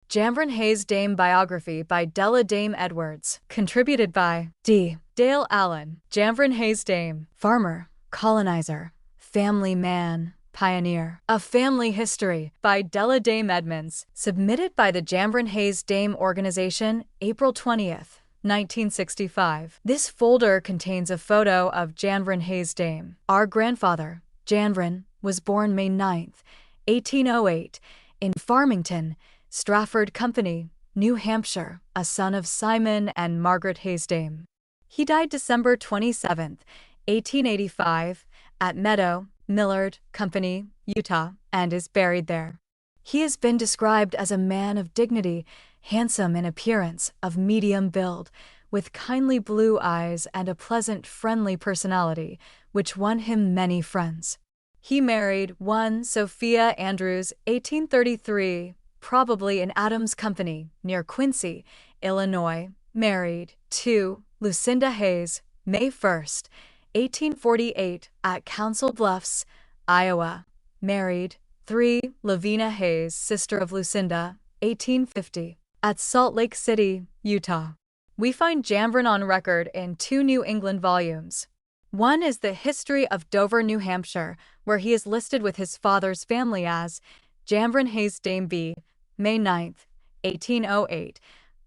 Janvrin Hayes Dame Biography by Della Dame Edwards. Contributed by D. Dale Allen. Janvrin Hayes Dame. Farmer, colonizer, family man, pioneer. A Family History by Della Dame Edmonds. Submitted by the Janvrin Hayes Dame Organization, April 20th. 1965. This folder contains a photo of Janvrin Hayes Dame. Our grandfather, Janvrin, was born May 9th, 1808, in Farmington, Strafford Company, New Hampshire, a son of Simon and Margaret Hayes Dame. He died December 27, 1885, at Meadow, Millard Company, Utah, and is buried there. He has been described as a man of dignity, handsome in appearance, of medium build, with kindly blue eyes and a pleasant, friendly personality, which won him many friends. He married 1 Sophia Andrews, 1833, probably in Adams Company, near Quincy, Illinois. Married 2 Lucinda Hayes, May 1st, 1848, at Council Bluffs, Iowa. Married 3 Lavina Hayes, sister of Lucinda, 1850, at Salt Lake City, Utah. We find Janvrin on record in 2 New England volumes. One is the History of Dover, New Hampshire, where he is listed with his father's family as Janvrin Hayes Dame B. May 9, 1808,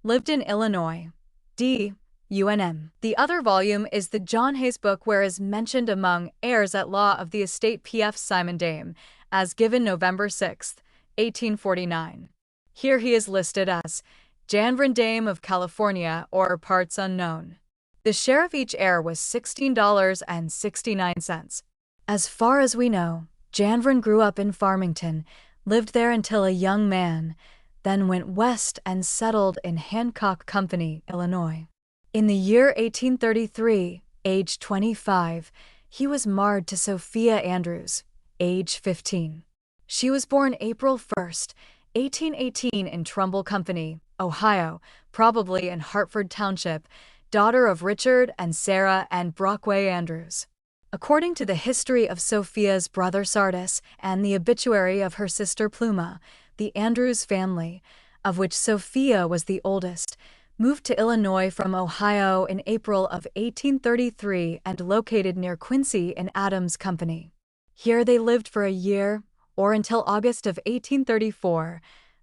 lived in Illinois. D. UNM. The other volume is the John Hayes book, where is mentioned among heirs at law of the estate P.F. Simon Dame, as given November 6, 1849. Here he is listed as Janvrin Dame of California, or parts unknown. The share of each heir was $16.69. As far as we know, Janvrin grew up in Farmington, lived there until a young man, then went west and settled in Hancock Company, Illinois. In the year 1833, age 25, he was married to Sophia Andrews, age 15. She was born April 1st, 1818 in Trumbull Company, Ohio, probably in Hartford Township, daughter of Richard and Sarah and Brockway Andrews. According to the history of Sophia's brother Sardis and the obituary of her sister Pluma, the Andrews family, of which Sophia was the oldest, moved to Illinois from Ohio in April of 1833 and located near Quincy in Adams Company. Here they lived for a year, or until August of 1834,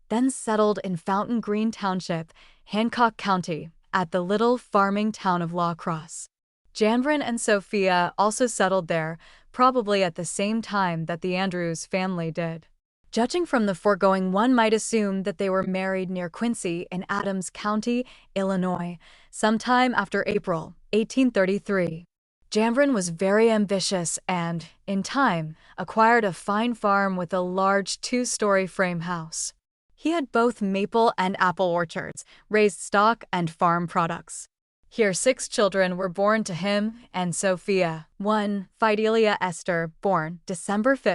then settled in Fountain Green Township, Hancock County, at the little farming town of La Crosse. Janvrin and Sophia also settled there, probably at the same time that the Andrews family did. Judging from the foregoing, one might assume that they were married near Quincy in Adams County, Illinois, sometime after April 1833. Janvrin was very ambitious and, in time, acquired a fine farm with a large 2-story frame house. He had both maple and apple orchards, raised stock, and farm products. Here 6 children were born to him and Sophia. 1 Fidelia Esther, born December 5,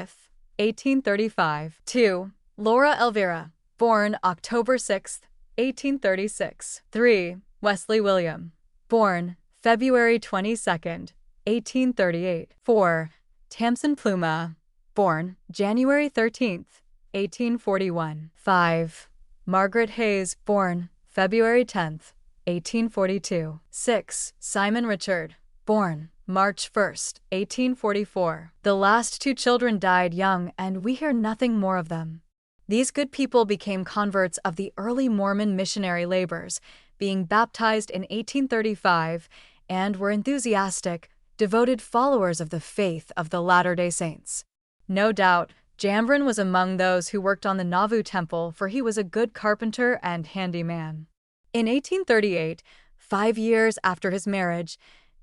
1835. 2 Laura Elvira, born October 6, 1836. 3 Wesley William, born February 22, 1838. 4 Tamsin Pluma, born January 13, 1841. 5 Margaret Hayes, born February 10, 1842. 6 Simon Richard, born March 1, 1844. The last 2 children died young, and we hear nothing more of them. These good people became converts of the early Mormon missionary labors, being baptized in 1835, and were enthusiastic, devoted followers of the faith of the Latter-day Saints. No doubt, Janvrin was among those who worked on the Nauvoo Temple, for he was a good carpenter and handyman. In 1838, 5 years after his marriage,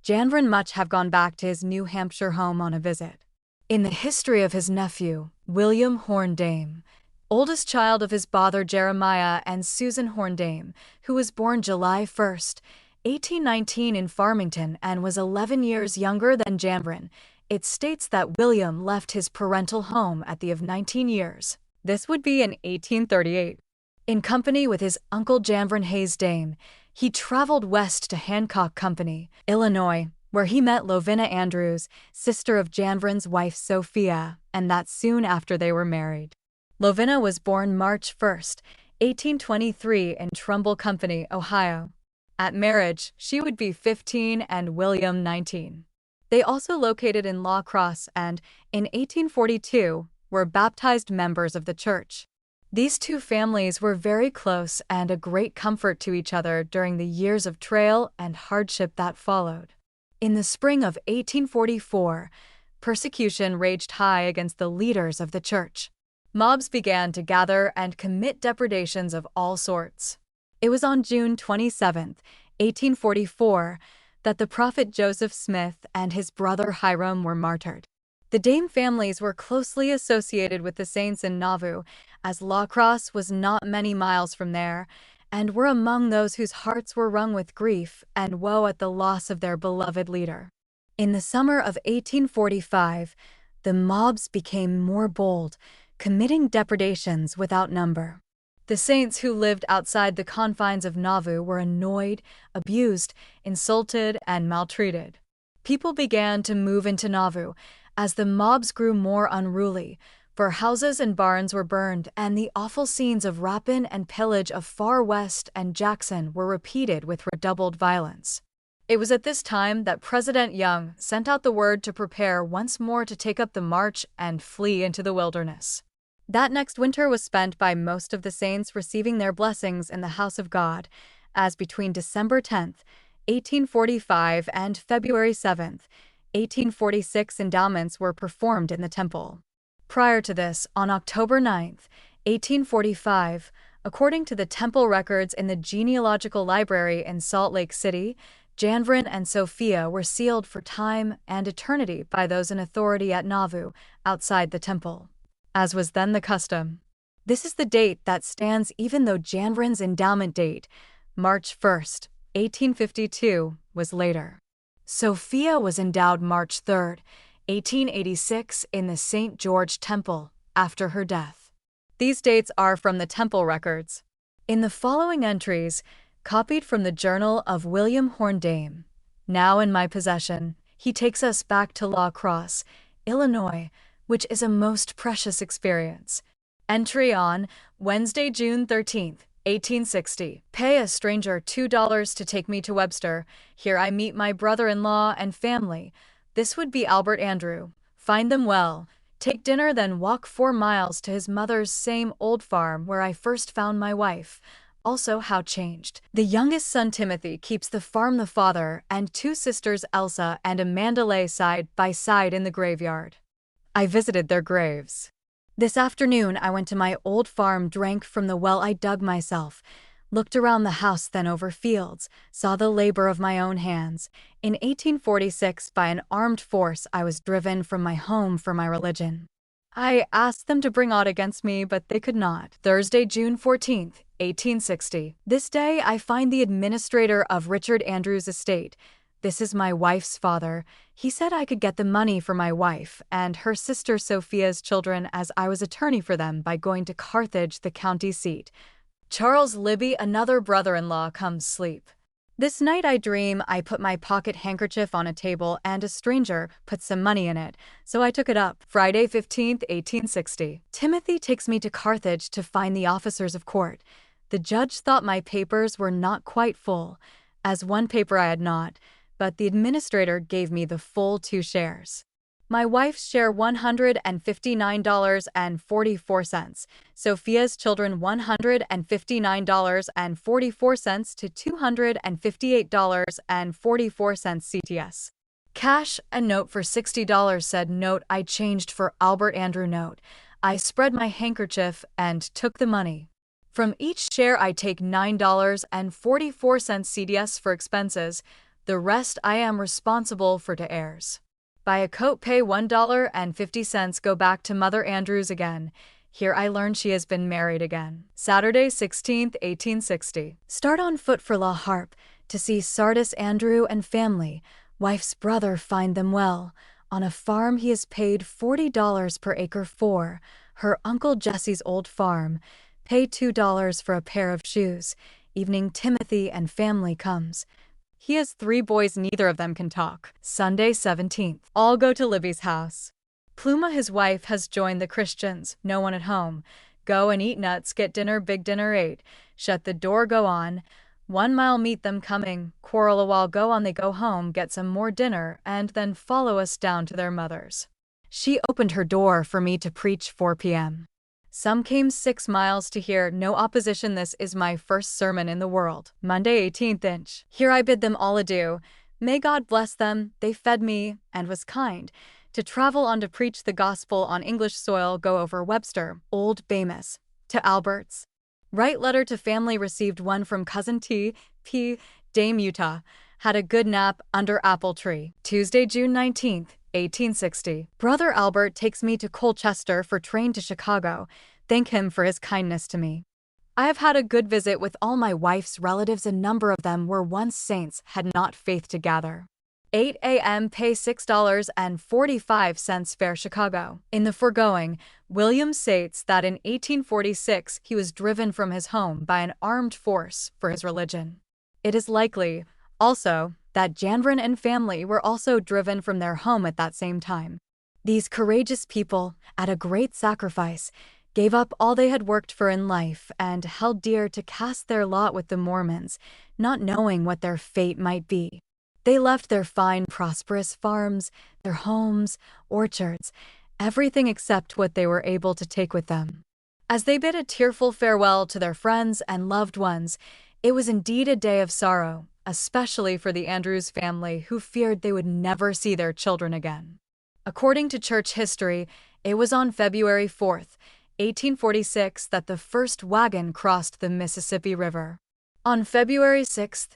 Janvrin must have gone back to his New Hampshire home on a visit. In the history of his nephew, William Horne Dame, oldest child of his father Jeremiah and Susan Horne Dame, who was born July 1, 1819 in Farmington and was 11 years younger than Janvrin, it states that William left his parental home at the age of 19 years. This would be in 1838. In company with his uncle Janvrin Hayes Dame, he traveled west to Hancock Company, Illinois, where he met Lavina Andrews, sister of Janvrin's wife Sophia, and that soon after they were married. Lavina was born March 1, 1823 in Trumbull Company, Ohio. At marriage, she would be 15 and William 19. They also located in La Crosse and, in 1842, were baptized members of the church. These two families were very close and a great comfort to each other during the years of trial and hardship that followed. In the spring of 1844, persecution raged high against the leaders of the church. Mobs began to gather and commit depredations of all sorts. It was on June 27, 1844, that the prophet Joseph Smith and his brother Hiram were martyred. The Dame families were closely associated with the saints in Nauvoo, as La Crosse was not many miles from there, and were among those whose hearts were wrung with grief and woe at the loss of their beloved leader. In the summer of 1845, the mobs became more bold, committing depredations without number. The saints who lived outside the confines of Nauvoo were annoyed, abused, insulted, and maltreated. People began to move into Nauvoo as the mobs grew more unruly, for houses and barns were burned and the awful scenes of rapine and pillage of Far West and Jackson were repeated with redoubled violence. It was at this time that President Young sent out the word to prepare once more to take up the march and flee into the wilderness. That next winter was spent by most of the saints receiving their blessings in the house of God, as between December 10, 1845 and February 7, 1846 endowments were performed in the temple. Prior to this, on October 9, 1845, according to the temple records in the Genealogical Library in Salt Lake City, Janvrin and Sophia were sealed for time and eternity by those in authority at Nauvoo, outside the temple, as was then the custom. This is the date that stands even though Janvrin's endowment date, March 1, 1852, was later. Sophia was endowed March 3, 1886 in the St. George Temple, after her death. These dates are from the temple records. In the following entries, copied from the Journal of William Horne Dame, now in my possession, he takes us back to La Crosse, Illinois, which is a most precious experience. Entry on Wednesday, June 13, 1860. Pay a stranger $2 to take me to Webster. Here I meet my brother-in-law and family. This would be Albert Andrew. Find them well. Take dinner, then walk 4 miles to his mother's same old farm where I first found my wife. Also how changed. The youngest son Timothy keeps the farm. The father and 2 sisters Elsa and Amanda lay side by side in the graveyard. I visited their graves. This afternoon I went to my old farm, drank from the well I dug myself, looked around the house, then over fields, saw the labor of my own hands. In 1846, by an armed force, I was driven from my home for my religion. I asked them to bring aught against me, but they could not. Thursday, June 14, 1860. This day I find the administrator of Richard Andrews' estate. This is my wife's father. He said I could get the money for my wife and her sister Sophia's children, as I was attorney for them, by going to Carthage, the county seat. Charles Libby, another brother-in-law, comes sleep. This night I dream I put my pocket handkerchief on a table and a stranger put some money in it, so I took it up. Friday 15th, 1860. Timothy takes me to Carthage to find the officers of court. The judge thought my papers were not quite full, as one paper I had not, but the administrator gave me the full 2 shares. My wife's share $159.44, Sophia's children $159.44 to $258.44 CTS. Cash, a note for $60 said note I changed for Albert Andrew note. I spread my handkerchief and took the money. From each share I take $9.44 CDS for expenses. The rest I am responsible for to heirs. Buy a coat, pay $1.50, go back to Mother Andrews again. Here I learn she has been married again. Saturday 16th, 1860. Start on foot for La Harpe to see Sardis Andrew and family. Wife's brother find them well. On a farm he is paid $40 per acre for. Her Uncle Jesse's old farm. Pay $2 for a pair of shoes. Evening Timothy and family comes. He has 3 boys, neither of them can talk. Sunday 17th. All go to Libby's house. Pluma, his wife, has joined the Christians, no one at home. Go and eat nuts, get dinner, big dinner 8. Shut the door, go on. 1 mile, meet them coming. Quarrel a while, go on, they go home, get some more dinner, and then follow us down to their mothers. She opened her door for me to preach 4 p.m. Some came 6 miles to hear, no opposition, this is my first sermon in the world. Monday, 18th inch. Here I bid them all adieu. May God bless them, they fed me, and was kind. To travel on to preach the gospel on English soil, go over Webster, Old Bamus, to Alberts. Write letter to family, received one from cousin T.P., Dame Utah. Had a good nap under apple tree. Tuesday, June 19th. 1860. Brother Albert takes me to Colchester for train to Chicago. Thank him for his kindness to me. I have had a good visit with all my wife's relatives. A number of them were once saints, had not faith to gather. 8 a.m. Pay $6.45 fare Chicago. In the foregoing, William states that in 1846 he was driven from his home by an armed force for his religion. It is likely, also, that Janvrin and family were also driven from their home at that same time. These courageous people, at a great sacrifice, gave up all they had worked for in life and held dear to cast their lot with the Mormons, not knowing what their fate might be. They left their fine, prosperous farms, their homes, orchards, everything except what they were able to take with them. As they bid a tearful farewell to their friends and loved ones, it was indeed a day of sorrow, especially for the Andrews family, who feared they would never see their children again. According to church history, it was on February 4th, 1846 that the first wagon crossed the Mississippi River. On February 6th,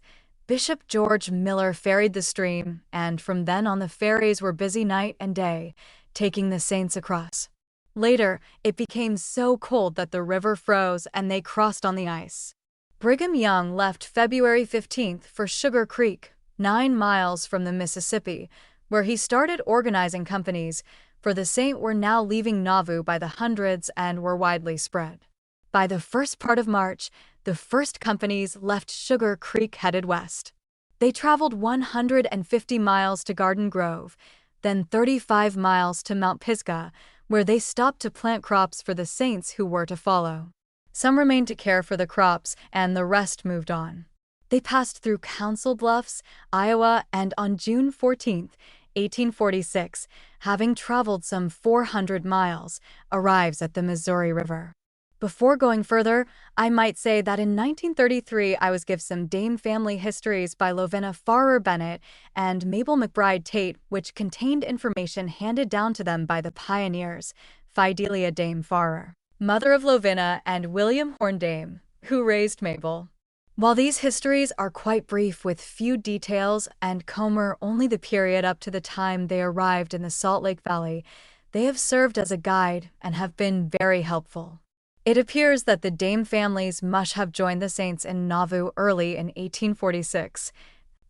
Bishop George Miller ferried the stream, and from then on the ferries were busy night and day, taking the saints across. Later, it became so cold that the river froze and they crossed on the ice. Brigham Young left February 15th for Sugar Creek, 9 miles from the Mississippi, where he started organizing companies, for the Saint were now leaving Nauvoo by the hundreds and were widely spread. By the first part of March, the first companies left Sugar Creek headed west. They traveled 150 miles to Garden Grove, then 35 miles to Mount Pisgah, where they stopped to plant crops for the saints who were to follow. Some remained to care for the crops, and the rest moved on. They passed through Council Bluffs, Iowa, and on June 14, 1846, having traveled some 400 miles, arrives at the Missouri River. Before going further, I might say that in 1933 I was given some Dame family histories by Lovina Farrer Bennett and Mabel McBride Tate, which contained information handed down to them by the pioneers, Fidelia Dame Farrer, mother of Lovina, and William Horn Dame, who raised Mabel. While these histories are quite brief with few details and cover only the period up to the time they arrived in the Salt Lake Valley, they have served as a guide and have been very helpful. It appears that the Dame families must have joined the saints in Nauvoo early in 1846,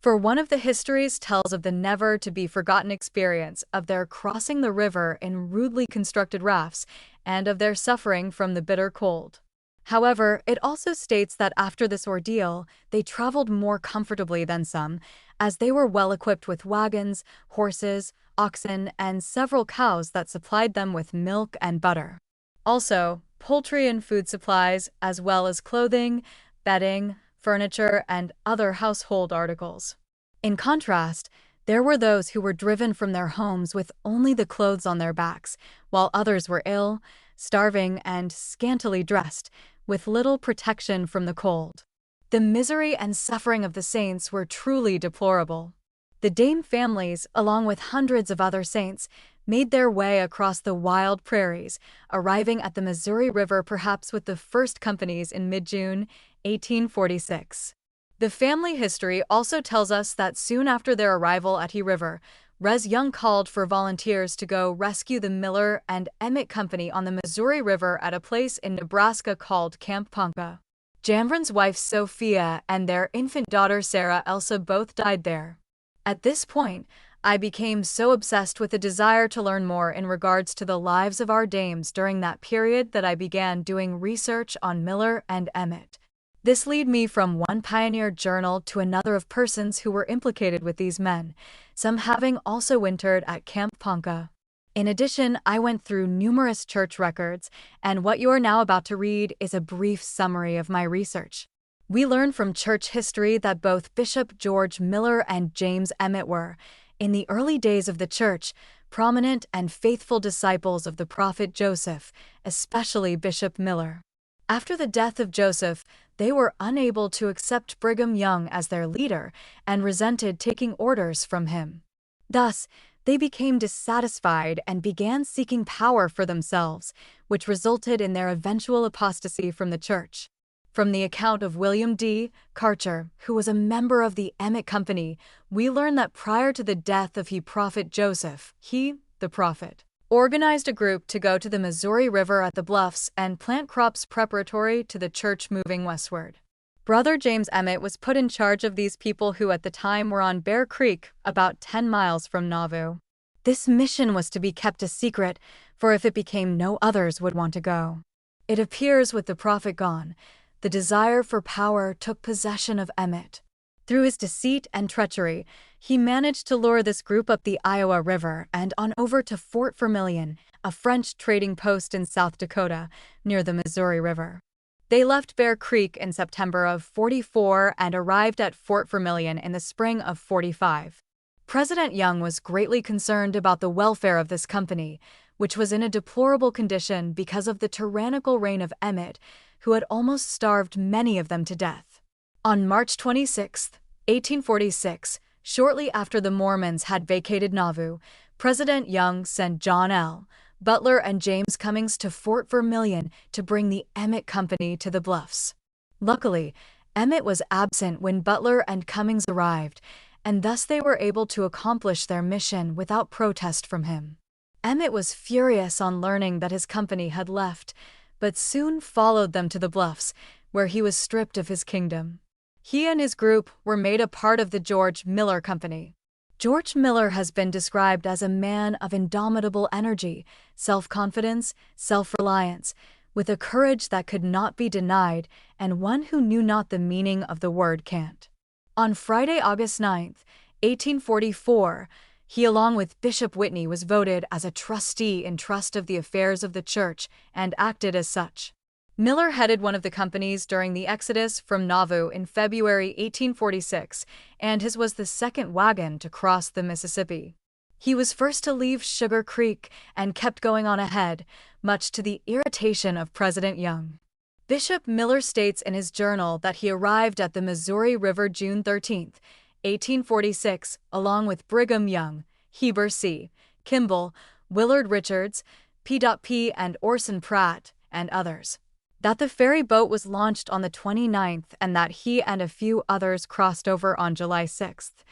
for one of the histories tells of the never-to-be-forgotten experience of their crossing the river in rudely constructed rafts and of their suffering from the bitter cold. However, it also states that after this ordeal, they traveled more comfortably than some, as they were well equipped with wagons, horses, oxen, and several cows that supplied them with milk and butter. Also, poultry and food supplies, as well as clothing, bedding, furniture, and other household articles. In contrast, there were those who were driven from their homes with only the clothes on their backs, while others were ill, starving, and scantily dressed, with little protection from the cold. The misery and suffering of the saints were truly deplorable. The Dame families, along with hundreds of other saints, made their way across the wild prairies, arriving at the Missouri River perhaps with the first companies in mid-June 1846. The family history also tells us that soon after their arrival at He River, Res Young called for volunteers to go rescue the Miller and Emmett Company on the Missouri River at a place in Nebraska called Camp Ponca. Janvrin's wife Sophia and their infant daughter Sarah Elsa both died there. At this point, I became so obsessed with a desire to learn more in regards to the lives of our dames during that period that I began doing research on Miller and Emmett. This led me from one pioneer journal to another of persons who were implicated with these men, some having also wintered at Camp Ponca. In addition, I went through numerous church records, and what you are now about to read is a brief summary of my research. We learn from church history that both Bishop George Miller and James Emmett were, in the early days of the church, prominent and faithful disciples of the prophet Joseph, especially Bishop Miller. After the death of Joseph, they were unable to accept Brigham Young as their leader and resented taking orders from him. Thus, they became dissatisfied and began seeking power for themselves, which resulted in their eventual apostasy from the church. From the account of William D. Karcher, who was a member of the Emmett Company, we learn that prior to the death of prophet Joseph, he, the prophet, organized a group to go to the Missouri River at the Bluffs and plant crops preparatory to the church moving westward. Brother James Emmett was put in charge of these people who at the time were on Bear Creek, about 10 miles from Nauvoo. This mission was to be kept a secret, for if it became known, others would want to go. It appears with the prophet gone, the desire for power took possession of Emmett. Through his deceit and treachery, he managed to lure this group up the Iowa River and on over to Fort Vermilion, a French trading post in South Dakota, near the Missouri River. They left Bear Creek in September of 44 and arrived at Fort Vermilion in the spring of 45. President Young was greatly concerned about the welfare of this company, which was in a deplorable condition because of the tyrannical reign of Emmett, who had almost starved many of them to death. On March 26, 1846, shortly after the Mormons had vacated Nauvoo, President Young sent John L. Butler and James Cummings to Fort Vermilion to bring the Emmett Company to the Bluffs. Luckily, Emmett was absent when Butler and Cummings arrived, and thus they were able to accomplish their mission without protest from him. Emmett was furious on learning that his company had left, but soon followed them to the Bluffs, where he was stripped of his kingdom. He and his group were made a part of the George Miller Company. George Miller has been described as a man of indomitable energy, self-confidence, self-reliance, with a courage that could not be denied, and one who knew not the meaning of the word can't. On Friday, August 9, 1844, he, along with Bishop Whitney, was voted as a trustee in trust of the affairs of the church and acted as such. Miller headed one of the companies during the exodus from Nauvoo in February 1846, and his was the second wagon to cross the Mississippi. He was first to leave Sugar Creek and kept going on ahead, much to the irritation of President Young. Bishop Miller states in his journal that he arrived at the Missouri River June 13, 1846, along with Brigham Young, Heber C. Kimball, Willard Richards, P.P. and Orson Pratt, and others. That the ferry boat was launched on the 29th and that he and a few others crossed over on July 6th.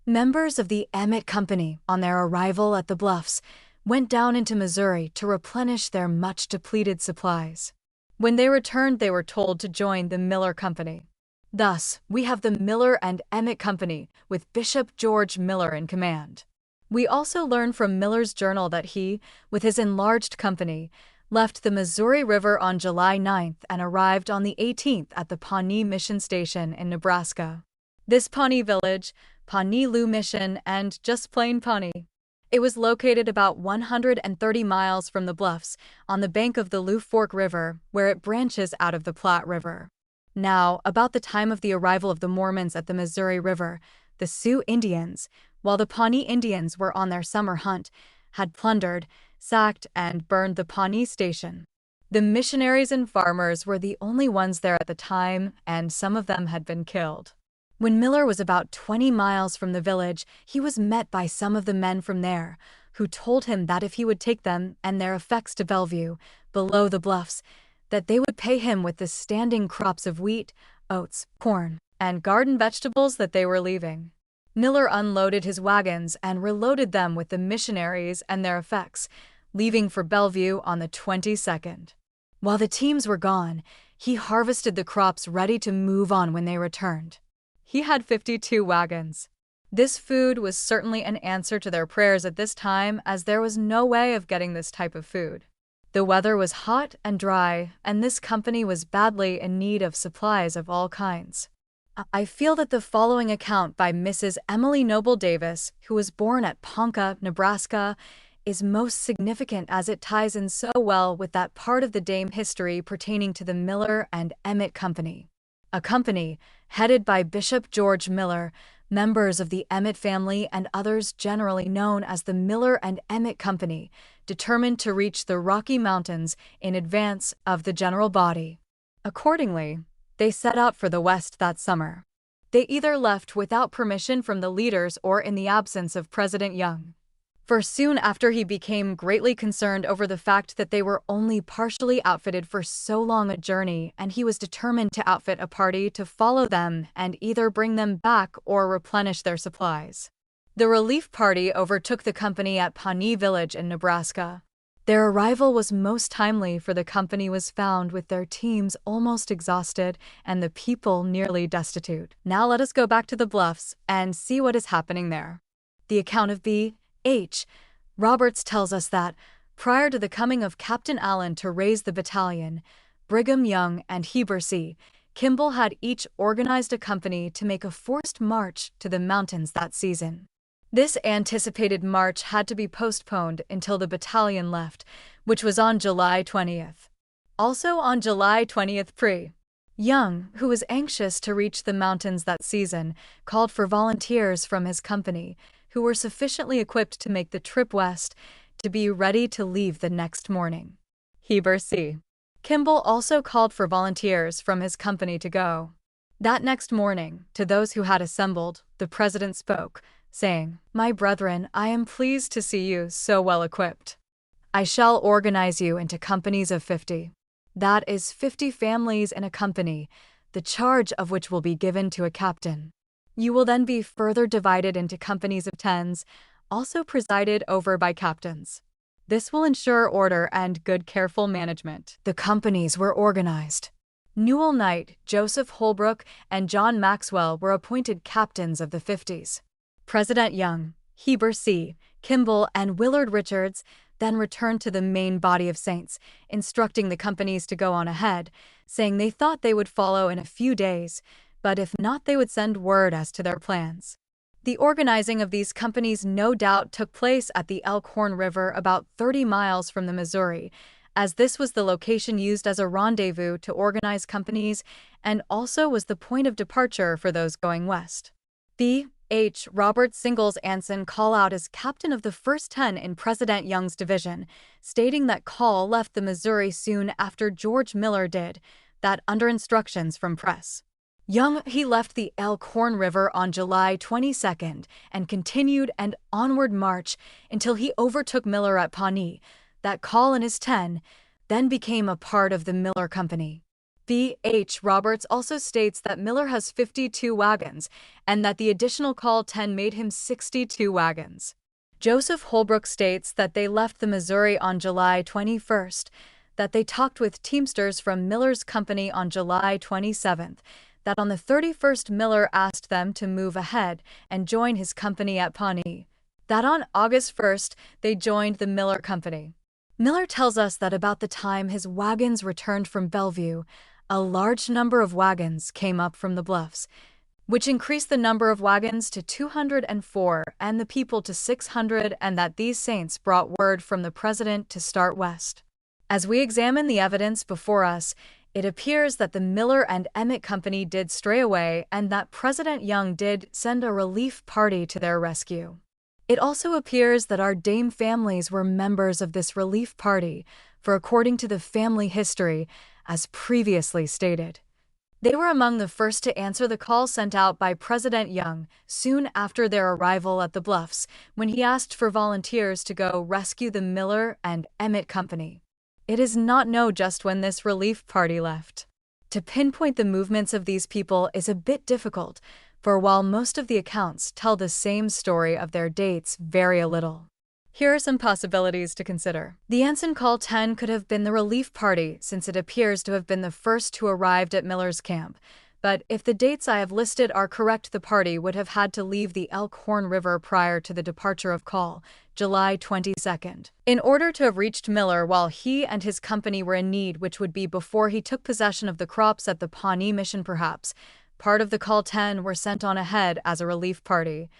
Members of the Emmett Company, on their arrival at the Bluffs, went down into Missouri to replenish their much-depleted supplies. When they returned, they were told to join the Miller Company. Thus, we have the Miller and Emmett Company, with Bishop George Miller in command. We also learn from Miller's journal that he, with his enlarged company, left the Missouri River on July 9th and arrived on the 18th at the Pawnee Mission Station in Nebraska. This Pawnee village, Pawnee Lou Mission, and just plain Pawnee. It was located about 130 miles from the Bluffs, on the bank of the Loup Fork River, where it branches out of the Platte River. Now, about the time of the arrival of the Mormons at the Missouri River, the Sioux Indians, while the Pawnee Indians were on their summer hunt, had plundered, sacked, and burned the Pawnee Station. The missionaries and farmers were the only ones there at the time, and some of them had been killed. When Miller was about 20 miles from the village, he was met by some of the men from there, who told him that if he would take them and their effects to Bellevue, below the Bluffs, that they would pay him with the standing crops of wheat, oats, corn, and garden vegetables that they were leaving. Miller unloaded his wagons and reloaded them with the missionaries and their effects, leaving for Bellevue on the 22nd. While the teams were gone, he harvested the crops ready to move on when they returned. He had 52 wagons. This food was certainly an answer to their prayers at this time, as there was no way of getting this type of food. The weather was hot and dry, and this company was badly in need of supplies of all kinds. I feel that the following account by Mrs. Emily Noble Davis, who was born at Ponca, Nebraska, is most significant as it ties in so well with that part of the Dame history pertaining to the Miller and Emmett Company. A company, headed by Bishop George Miller, members of the Emmett family and others generally known as the Miller and Emmett Company, determined to reach the Rocky Mountains in advance of the general body. Accordingly, they set out for the West that summer. They either left without permission from the leaders or in the absence of President Young. For soon after he became greatly concerned over the fact that they were only partially outfitted for so long a journey, and he was determined to outfit a party to follow them and either bring them back or replenish their supplies. The relief party overtook the company at Pawnee Village in Nebraska. Their arrival was most timely, for the company was found with their teams almost exhausted and the people nearly destitute. Now let us go back to the bluffs and see what is happening there. The account of B.H. Roberts tells us that, prior to the coming of Captain Allen to raise the battalion, Brigham Young and Heber C. Kimball had each organized a company to make a forced march to the mountains that season. This anticipated march had to be postponed until the battalion left, which was on July 20th. Also on July 20th, Young, who was anxious to reach the mountains that season, called for volunteers from his company, who were sufficiently equipped to make the trip west, to be ready to leave the next morning. Heber C. Kimball also called for volunteers from his company to go. That next morning, to those who had assembled, the president spoke, saying, "My brethren, I am pleased to see you so well equipped. I shall organize you into companies of 50. That is 50 families in a company, the charge of which will be given to a captain. You will then be further divided into companies of 10s, also presided over by captains. This will ensure order and good careful management." The companies were organized. Newell Knight, Joseph Holbrook, and John Maxwell were appointed captains of the 50s. President Young, Heber C. Kimball, and Willard Richards then returned to the main body of saints, instructing the companies to go on ahead, saying they thought they would follow in a few days, but if not, they would send word as to their plans. The organizing of these companies no doubt took place at the Elkhorn River, about 30 miles from the Missouri, as this was the location used as a rendezvous to organize companies and also was the point of departure for those going west. B.H. Robert Singles Anson called out as captain of the first 10 in President Young's division, stating that Call left the Missouri soon after George Miller did, that under instructions from Press Young, he left the Elkhorn River on July 22nd and continued an onward march until he overtook Miller at Pawnee, that Call and his 10 then became a part of the Miller Company. B.H. Roberts also states that Miller has 52 wagons and that the additional Call 10 made him 62 wagons. Joseph Holbrook states that they left the Missouri on July 21st, that they talked with teamsters from Miller's company on July 27th, that on the 31st Miller asked them to move ahead and join his company at Pawnee, that on August 1st they joined the Miller Company. Miller tells us that about the time his wagons returned from Bellevue, a large number of wagons came up from the bluffs, which increased the number of wagons to 204 and the people to 600, and that these saints brought word from the president to start west. As we examine the evidence before us, it appears that the Miller and Emmett Company did stray away and that President Young did send a relief party to their rescue. It also appears that our Dame families were members of this relief party, for according to the family history, as previously stated, they were among the first to answer the call sent out by President Young soon after their arrival at the Bluffs, when he asked for volunteers to go rescue the Miller and Emmett Company. It is not known just when this relief party left. To pinpoint the movements of these people is a bit difficult, for while most of the accounts tell the same story of their dates vary a little. Here are some possibilities to consider. The Anson Call 10 could have been the relief party, since it appears to have been the first who arrived at Miller's camp. But if the dates I have listed are correct, the party would have had to leave the Elkhorn River prior to the departure of Call, July 22nd, in order to have reached Miller while he and his company were in need, which would be before he took possession of the crops at the Pawnee Mission perhaps. Part of the Call 10 were sent on ahead as a relief party.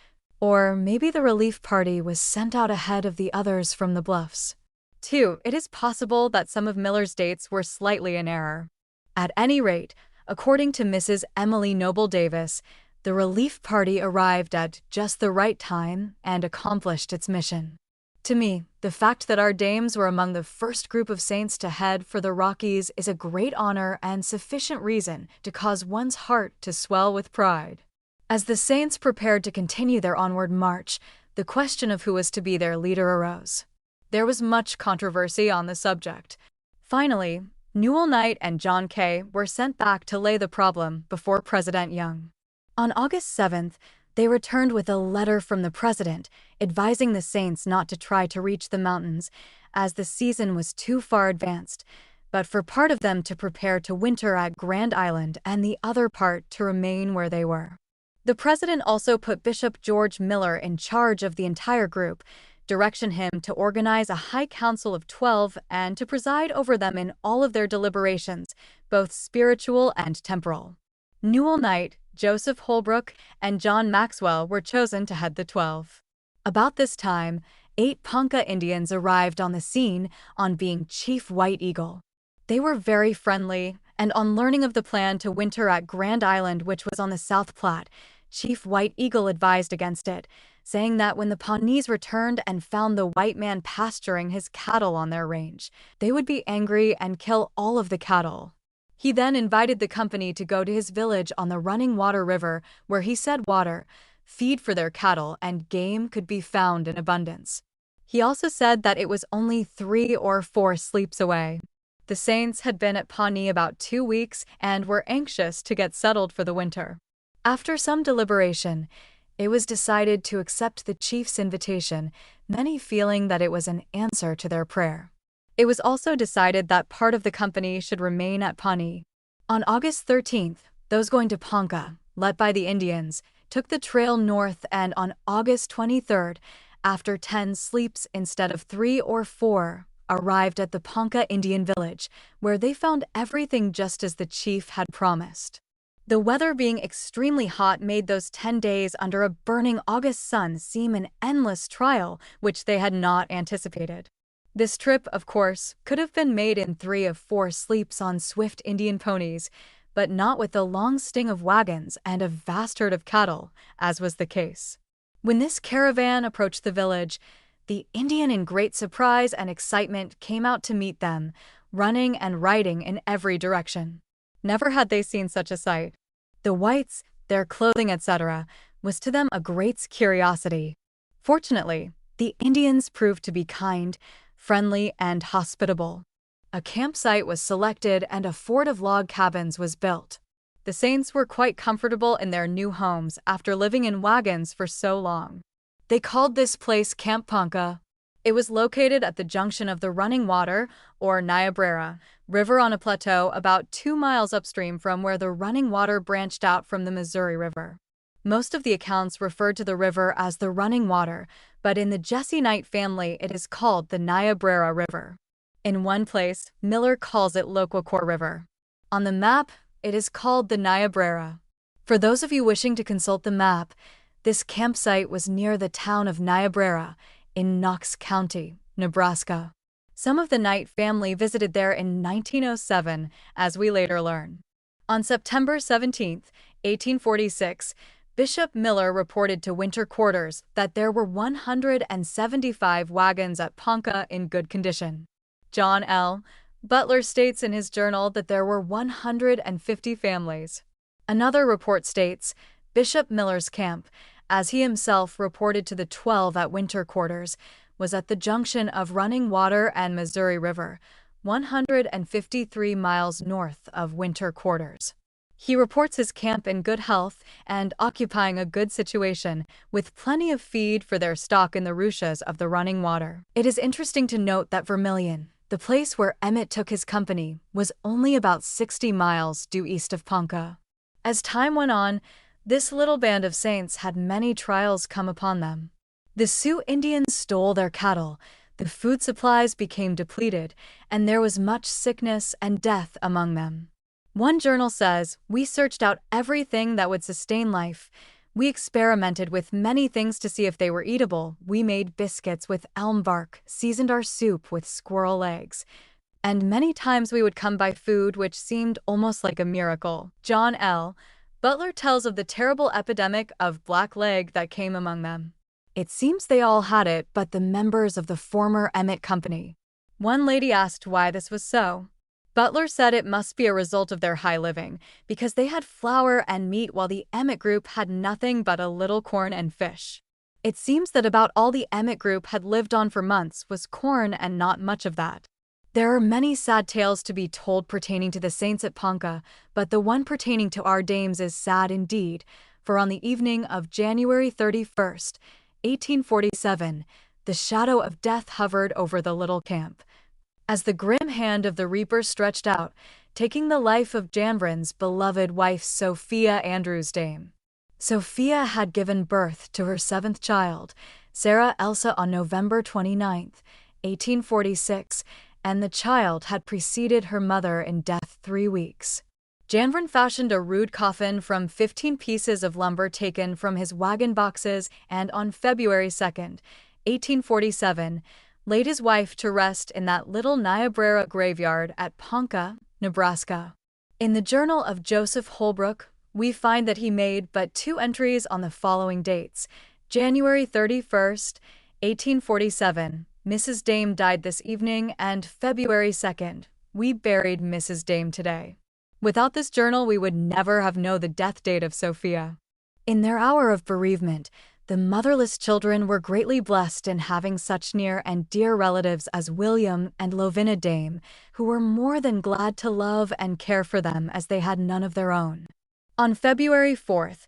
Or maybe the relief party was sent out ahead of the others from the bluffs. 2. It is possible that some of Miller's dates were slightly in error. At any rate, according to Mrs. Emily Noble Davis, the relief party arrived at just the right time and accomplished its mission. To me, the fact that our dames were among the first group of saints to head for the Rockies is a great honor and sufficient reason to cause one's heart to swell with pride. As the saints prepared to continue their onward march, the question of who was to be their leader arose. There was much controversy on the subject. Finally, Newell Knight and John Kay were sent back to lay the problem before President Young. On August 7th, they returned with a letter from the president advising the saints not to try to reach the mountains as the season was too far advanced, but for part of them to prepare to winter at Grand Island and the other part to remain where they were. The president also put Bishop George Miller in charge of the entire group, directing him to organize a high council of 12 and to preside over them in all of their deliberations, both spiritual and temporal. Newell Knight, Joseph Holbrook, and John Maxwell were chosen to head the 12. About this time, 8 Ponca Indians arrived on the scene on being Chief White Eagle. They were very friendly, and on learning of the plan to winter at Grand Island, which was on the South Platte, Chief White Eagle advised against it, saying that when the Pawnees returned and found the white man pasturing his cattle on their range, they would be angry and kill all of the cattle. He then invited the company to go to his village on the Running Water River, where he said water, feed for their cattle, and game could be found in abundance. He also said that it was only 3 or 4 sleeps away. The saints had been at Pawnee about 2 weeks and were anxious to get settled for the winter. After some deliberation, it was decided to accept the chief's invitation, many feeling that it was an answer to their prayer. It was also decided that part of the company should remain at Pawnee. On August 13th, those going to Ponca, led by the Indians, took the trail north, and on August 23rd, after 10 sleeps instead of 3 or 4, arrived at the Ponca Indian village, where they found everything just as the chief had promised. The weather being extremely hot made those 10 days under a burning August sun seem an endless trial, which they had not anticipated. This trip, of course, could have been made in 3 of 4 sleeps on swift Indian ponies, but not with the long string of wagons and a vast herd of cattle, as was the case. When this caravan approached the village, the Indian, in great surprise and excitement, came out to meet them, running and riding in every direction. Never had they seen such a sight. The whites, their clothing, etc., was to them a great curiosity. Fortunately, the Indians proved to be kind, friendly, and hospitable. A campsite was selected and a fort of log cabins was built. The saints were quite comfortable in their new homes after living in wagons for so long. They called this place Camp Ponca. It was located at the junction of the Running Water, or Niobrara, River on a plateau about 2 miles upstream from where the Running Water branched out from the Missouri River. Most of the accounts referred to the river as the Running Water, but in the Jesse Knight family it is called the Niobrara River. In one place, Miller calls it Loquacor River. On the map, it is called the Niobrara. For those of you wishing to consult the map, this campsite was near the town of Niobrara in Knox County, Nebraska. Some of the Knight family visited there in 1907, as we later learn. On September 17, 1846, Bishop Miller reported to winter quarters that there were 175 wagons at Ponca in good condition. John L. Butler states in his journal that there were 150 families. Another report states, Bishop Miller's camp, as he himself reported to the 12 at winter quarters, was at the junction of Running Water and Missouri River, 153 miles north of winter quarters. He reports his camp in good health and occupying a good situation, with plenty of feed for their stock in the ruchas of the Running Water. It is interesting to note that Vermilion, the place where Emmett took his company, was only about 60 miles due east of Ponca. As time went on, this little band of saints had many trials come upon them. The Sioux Indians stole their cattle, the food supplies became depleted, and there was much sickness and death among them. One journal says, "We searched out everything that would sustain life. We experimented with many things to see if they were eatable. We made biscuits with elm bark, seasoned our soup with squirrel eggs, and many times we would come by food which seemed almost like a miracle. John L. Butler tells of the terrible epidemic of blackleg that came among them. It seems they all had it but the members of the former Emmett Company. One lady asked why this was so. Butler said it must be a result of their high living, because they had flour and meat while the Emmett group had nothing but a little corn and fish. It seems that about all the Emmett group had lived on for months was corn and not much of that. There are many sad tales to be told pertaining to the saints at Ponca, but the one pertaining to our dames is sad indeed, for on the evening of January 31st, 1847, the shadow of death hovered over the little camp, as the grim hand of the reaper stretched out, taking the life of Janvrin's beloved wife Sophia Andrews' dame. Sophia had given birth to her seventh child, Sarah Elsa, on November 29, 1846, and the child had preceded her mother in death 3 weeks. Janvrin fashioned a rude coffin from 15 pieces of lumber taken from his wagon boxes and on February 2, 1847, laid his wife to rest in that little Niobrara graveyard at Ponca, Nebraska. In the journal of Joseph Holbrook, we find that he made but 2 entries on the following dates. January 31st, 1847, Mrs. Dame died this evening, and February 2nd, we buried Mrs. Dame today. Without this journal, we would never have known the death date of Sophia. In their hour of bereavement, the motherless children were greatly blessed in having such near and dear relatives as William and Lovina Dame, who were more than glad to love and care for them as they had none of their own. On February 4th,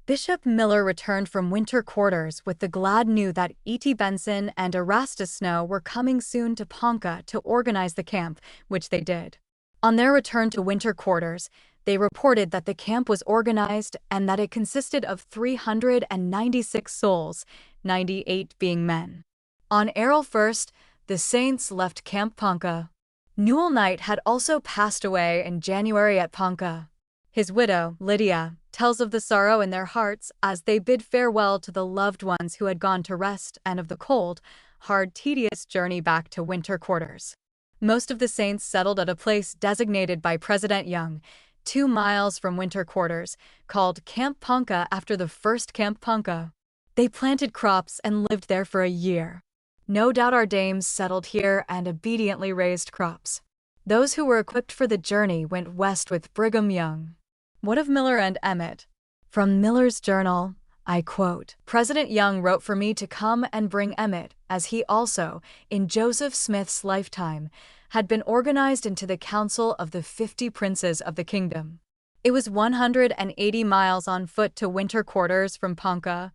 Bishop Miller returned from winter quarters with the glad news that E.T. Benson and Erastus Snow were coming soon to Ponca to organize the camp, which they did. On their return to winter quarters, they reported that the camp was organized and that it consisted of 396 souls, 98 being men. On April 1st, the saints left Camp Ponca. Newell Knight had also passed away in January at Ponca. His widow, Lydia, tells of the sorrow in their hearts as they bid farewell to the loved ones who had gone to rest and of the cold, hard, tedious journey back to winter quarters. Most of the saints settled at a place designated by President Young, 2 miles from winter quarters, called Camp Ponca after the first Camp Ponca. They planted crops and lived there for a year. No doubt our dames settled here and obediently raised crops. Those who were equipped for the journey went west with Brigham Young. What of Miller and Emmett? From Miller's journal, I quote, "President Young wrote for me to come and bring Emmett, as he also, in Joseph Smith's lifetime, had been organized into the Council of the 50 Princes of the Kingdom. It was 180 miles on foot to winter quarters from Ponca.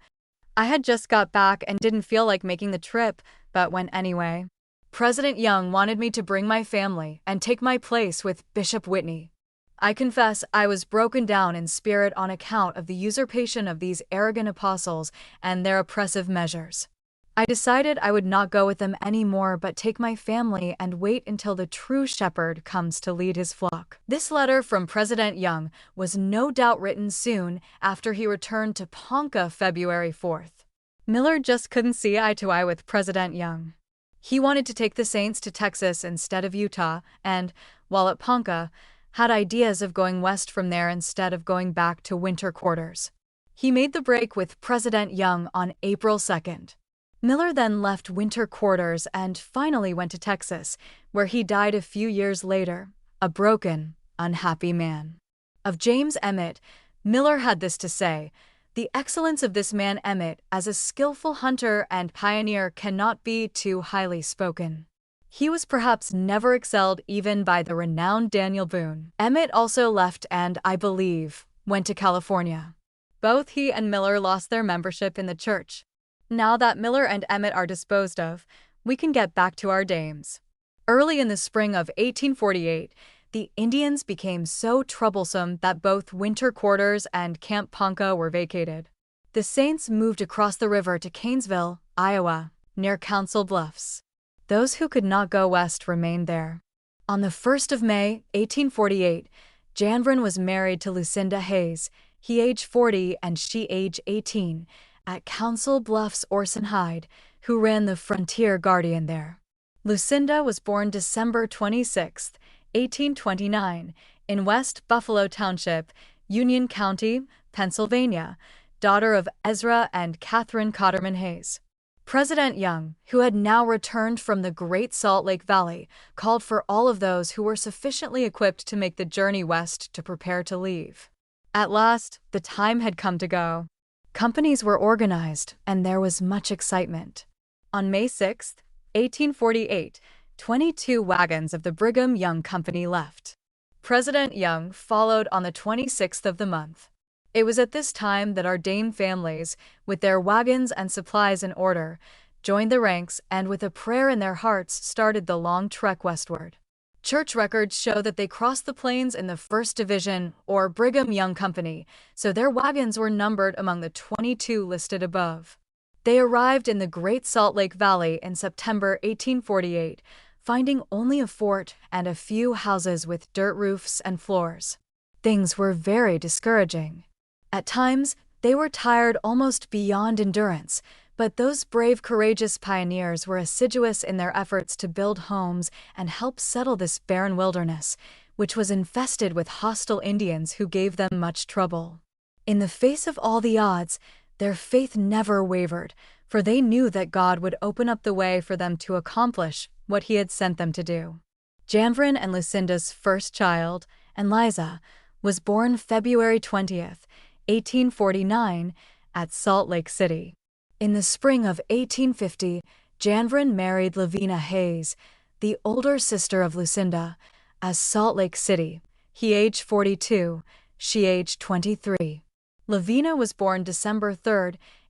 I had just got back and didn't feel like making the trip, but went anyway. President Young wanted me to bring my family and take my place with Bishop Whitney. I confess I was broken down in spirit on account of the usurpation of these arrogant apostles and their oppressive measures. I decided I would not go with them any more but take my family and wait until the true shepherd comes to lead his flock." This letter from President Young was no doubt written soon after he returned to Ponca February 4th. Miller just couldn't see eye to eye with President Young. He wanted to take the saints to Texas instead of Utah and, while at Ponca, had ideas of going west from there instead of going back to winter quarters. He made the break with President Young on April 2nd. Miller then left winter quarters and finally went to Texas, where he died a few years later, a broken, unhappy man. Of James Emmett, Miller had this to say: "The excellence of this man Emmett as a skillful hunter and pioneer cannot be too highly spoken. He was perhaps never excelled even by the renowned Daniel Boone." Emmett also left and, I believe, went to California. Both he and Miller lost their membership in the church. Now that Miller and Emmett are disposed of, we can get back to our dames. Early in the spring of 1848, the Indians became so troublesome that both winter quarters and Camp Ponca were vacated. The saints moved across the river to Canesville, Iowa, near Council Bluffs. Those who could not go west remained there. On the 1st of May, 1848, Janvrin was married to Lucinda Hayes, he age 40 and she age 18, at Council Bluffs. Orson Hyde, who ran the Frontier Guardian there. Lucinda was born December 26, 1829, in West Buffalo Township, Union County, Pennsylvania, daughter of Ezra and Catherine Cotterman Hayes. President Young, who had now returned from the Great Salt Lake Valley, called for all of those who were sufficiently equipped to make the journey west to prepare to leave. At last, the time had come to go. Companies were organized, and there was much excitement. On May 6, 1848, 22 wagons of the Brigham Young Company left. President Young followed on the 26th of the month. It was at this time that our Dame families, with their wagons and supplies in order, joined the ranks and with a prayer in their hearts started the long trek westward. Church records show that they crossed the plains in the 1st Division, or Brigham Young Company, so their wagons were numbered among the 22 listed above. They arrived in the Great Salt Lake Valley in September 1848, finding only a fort and a few houses with dirt roofs and floors. Things were very discouraging. At times, they were tired almost beyond endurance, but those brave, courageous pioneers were assiduous in their efforts to build homes and help settle this barren wilderness, which was infested with hostile Indians who gave them much trouble. In the face of all the odds, their faith never wavered, for they knew that God would open up the way for them to accomplish what He had sent them to do. Janvrin and Lucinda's first child, Liza, was born February 20th, 1849, at Salt Lake City. In the spring of 1850, Janvrin married Lavina Hayes, the older sister of Lucinda, at Salt Lake City. He aged 42, she aged 23. Lavina was born December 3,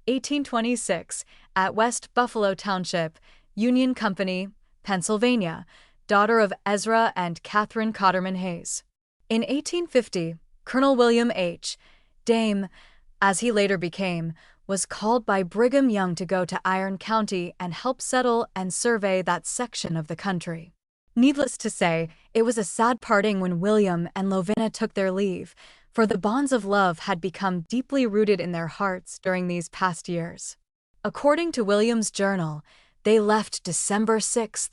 1826, at West Buffalo Township, Union Company, Pennsylvania, daughter of Ezra and Catherine Cotterman Hayes. In 1850, Colonel William H. Dame, as he later became, was called by Brigham Young to go to Iron County and help settle and survey that section of the country. Needless to say, it was a sad parting when William and Lavina took their leave, for the bonds of love had become deeply rooted in their hearts during these past years. According to William's journal, they left December 6,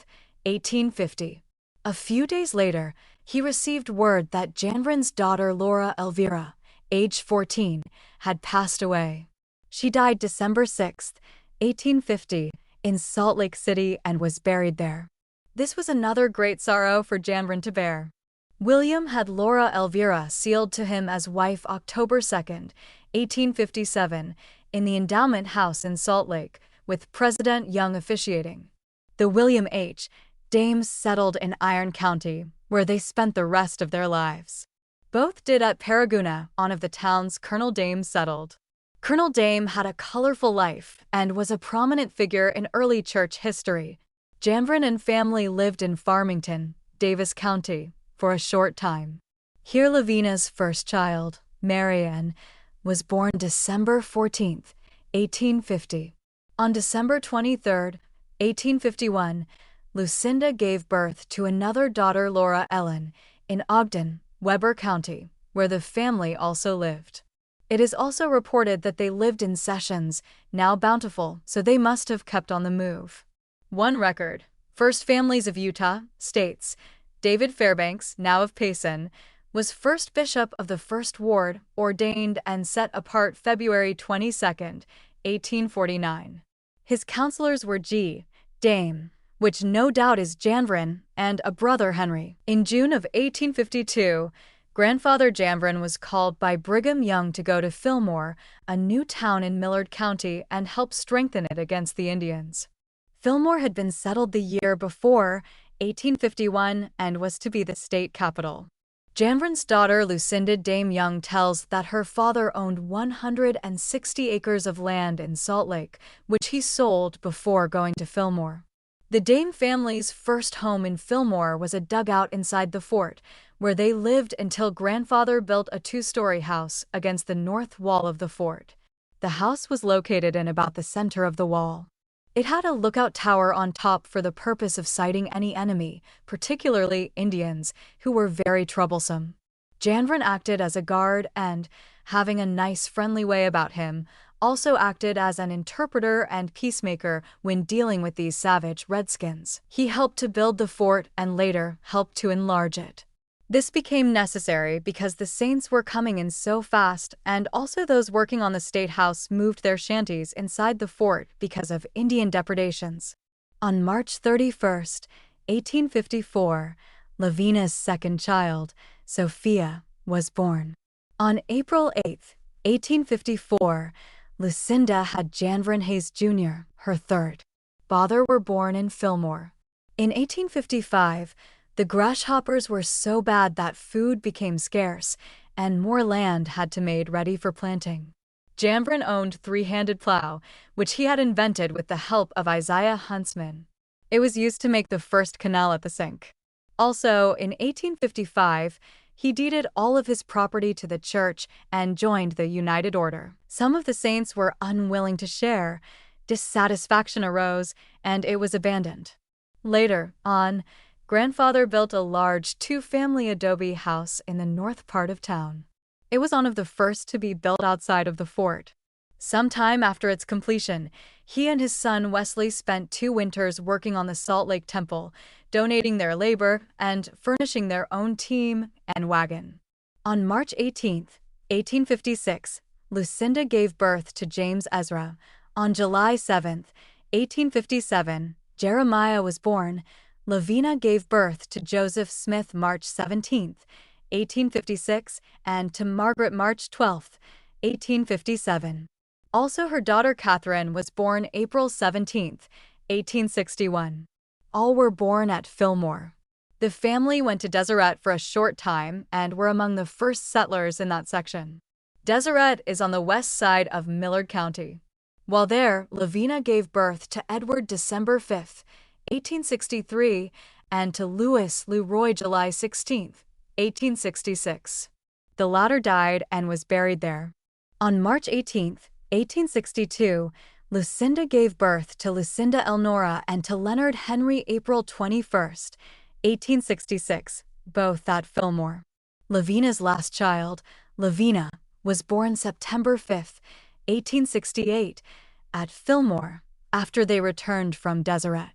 1850. A few days later, he received word that Janvrin's daughter Laura Elvira, age 14, had passed away. She died December 6, 1850, in Salt Lake City and was buried there. This was another great sorrow for Janvrin to bear. William had Laura Elvira sealed to him as wife October 2, 1857, in the Endowment House in Salt Lake, with President Young officiating. The William H. Dames settled in Iron County, where they spent the rest of their lives. Both did at Paraguna, one of the towns Colonel Dame settled. Colonel Dame had a colorful life and was a prominent figure in early church history. Janvrin and family lived in Farmington, Davis County, for a short time. Here Lavina's first child, Marianne, was born December 14, 1850. On December 23, 1851, Lucinda gave birth to another daughter, Laura Ellen, in Ogden, Weber County, where the family also lived. It is also reported that they lived in Sessions, now Bountiful, so they must have kept on the move. One record, First Families of Utah, states, David Fairbanks, now of Payson, was first bishop of the First Ward, ordained and set apart February 22, 1849. His counselors were G. Dame, which no doubt is Janvrin, and a brother Henry. In June of 1852, Grandfather Janvrin was called by Brigham Young to go to Fillmore, a new town in Millard County, and help strengthen it against the Indians. Fillmore had been settled the year before, 1851, and was to be the state capital. Janvrin's daughter Lucinda Dame Young tells that her father owned 160 acres of land in Salt Lake, which he sold before going to Fillmore. The Dame family's first home in Fillmore was a dugout inside the fort, where they lived until grandfather built a 2-story house against the north wall of the fort. The house was located in about the center of the wall. It had a lookout tower on top for the purpose of sighting any enemy, particularly Indians, who were very troublesome. Janvrin acted as a guard and, having a nice friendly way about him, also acted as an interpreter and peacemaker when dealing with these savage redskins. He helped to build the fort and later helped to enlarge it. This became necessary because the Saints were coming in so fast, and also those working on the State House moved their shanties inside the fort because of Indian depredations. On March 31st, 1854, Lavina's second child, Sophia, was born. On April 8th, 1854, Lucinda had Janvrin Hayes Jr., her third. Father were born in Fillmore. In 1855, the grasshoppers were so bad that food became scarce, and more land had to be made ready for planting. Janvrin owned three-handed plow, which he had invented with the help of Isaiah Huntsman. It was used to make the first canal at the sink. Also, in 1855, he deeded all of his property to the church and joined the United Order. Some of the saints were unwilling to share. Dissatisfaction arose, and it was abandoned. Later on, Grandfather built a large two-family adobe house in the north part of town. It was one of the first to be built outside of the fort. Sometime after its completion, he and his son Wesley spent 2 winters working on the Salt Lake Temple, donating their labor and furnishing their own team and wagon. On March 18, 1856, Lucinda gave birth to James Ezra. On July 7, 1857, Jeremiah was born. Lavina gave birth to Joseph Smith March 17, 1856, and to Margaret March 12, 1857. Also, her daughter Catherine was born April 17, 1861. All were born at Fillmore. The family went to Deseret for a short time and were among the first settlers in that section. Deseret is on the west side of Millard County. While there, Lavina gave birth to Edward December 5, 1863, and to Louis Leroy July 16, 1866. The latter died and was buried there. On March 18, 1862, Lucinda gave birth to Lucinda Elnora and to Leonard Henry April 21, 1866, both at Fillmore. Lavina's last child, Lavina, was born September 5, 1868, at Fillmore, after they returned from Deseret.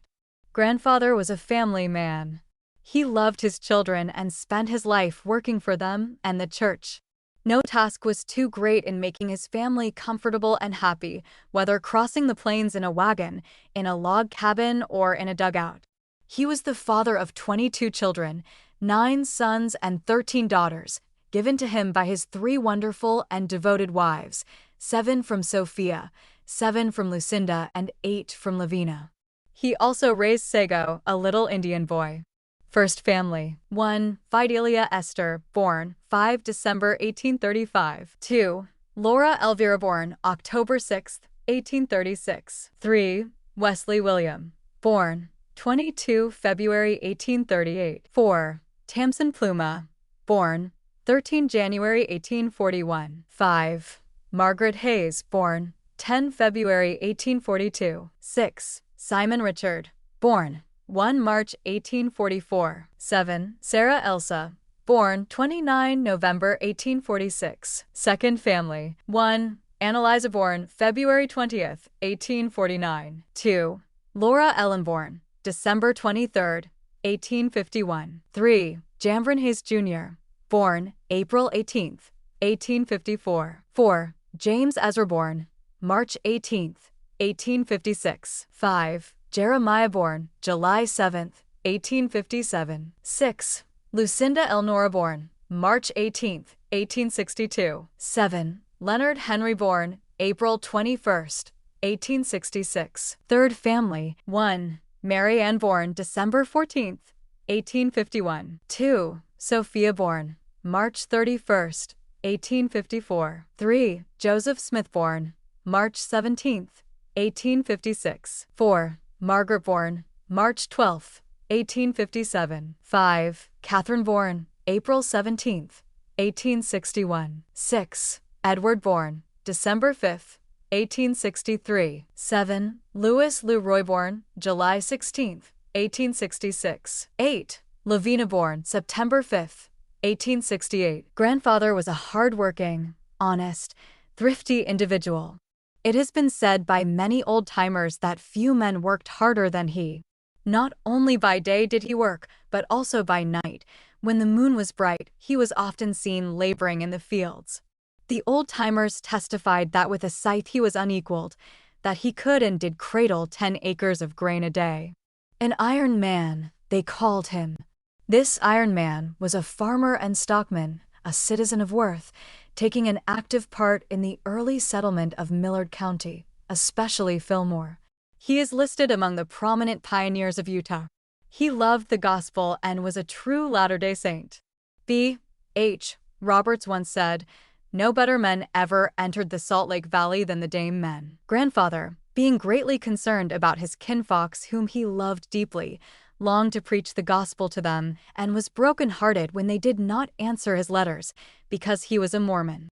Grandfather was a family man. He loved his children and spent his life working for them and the church. No task was too great in making his family comfortable and happy, whether crossing the plains in a wagon, in a log cabin, or in a dugout. He was the father of 22 children, 9 sons and 13 daughters, given to him by his 3 wonderful and devoted wives, 7 from Sophia, 7 from Lucinda, and 8 from Lavina. He also raised Sago, a little Indian boy. First family. 1. Fidelia Esther, born 5 December 1835. 2. Laura Elvira, born October 6, 1836. 3. Wesley William, born 22 February 1838. 4. Tamsin Pluma, born 13 January 1841. 5. Margaret Hayes, born 10 February 1842. 6. Simon Richard, born 1 March 1844. 7. Sarah Elsa, born 29 November 1846. Second family. 1. Annalisa, born February 20th, 1849. 2. Laura Ellen, born December 23rd, 1851. 3. Janvrin Hayes Jr., born April 18th, 1854. 4. James Ezra, born March 18th, 1856. 5. Jeremiah, born July 7th, 1857. 6. Lucinda Elnora, born March 18th, 1862. 7. Leonard Henry, born April 21st, 1866. Third family. 1. Mary Ann, born December 14th, 1851. 2. Sophia, born March 31st, 1854. 3. Joseph Smith, born March 17th, 1856. 4. Margaret, born March 12th, 1857. 5. Catherine, born April 17th, 1861. 6. Edward, born December 5th, 1863. 7. Louis Leroy, born July 16th, 1866. 8. Lavina, born September 5th, 1868. Grandfather was a hard-working, honest, thrifty individual. It has been said by many old-timers that few men worked harder than he. Not only by day did he work, but also by night. When the moon was bright, he was often seen laboring in the fields. The old-timers testified that with a scythe he was unequaled, that he could and did cradle 10 acres of grain a day. An Iron Man, they called him. This Iron Man was a farmer and stockman, a citizen of worth, taking an active part in the early settlement of Millard County, especially Fillmore. He is listed among the prominent pioneers of Utah. He loved the gospel and was a true Latter-day Saint. B. H. Roberts once said, "No better men ever entered the Salt Lake Valley than the Dame men." Grandfather, being greatly concerned about his kinfolks whom he loved deeply, longed to preach the gospel to them and was broken-hearted when they did not answer his letters, because he was a Mormon.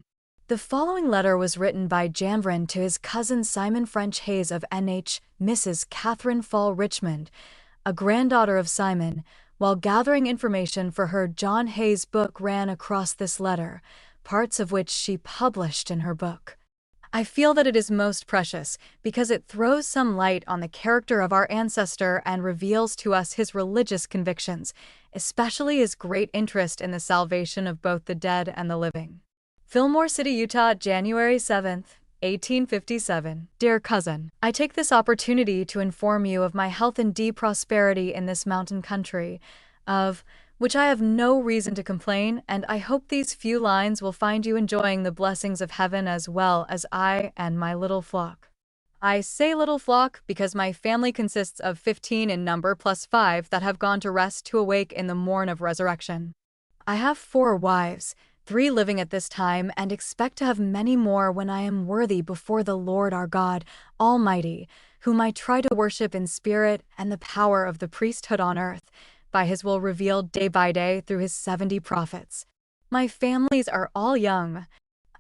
The following letter was written by Janvrin to his cousin Simon French Hayes of N.H. Mrs. Catherine Fall Richmond, a granddaughter of Simon. While gathering information for her John Hayes book ran across this letter, parts of which she published in her book. I feel that it is most precious because it throws some light on the character of our ancestor and reveals to us his religious convictions, especially his great interest in the salvation of both the dead and the living. Fillmore City, Utah, January 7, 1857. Dear cousin, I take this opportunity to inform you of my health and deep prosperity in this mountain country, of which I have no reason to complain, and I hope these few lines will find you enjoying the blessings of heaven as well as I and my little flock. I say little flock because my family consists of 15 in number plus 5 that have gone to rest to awake in the morn of resurrection. I have 4 wives, 3 living at this time, and expect to have many more when I am worthy before the Lord our God Almighty, whom I try to worship in spirit and the power of the priesthood on earth, by his will revealed day by day through his 70 prophets. My families are all young.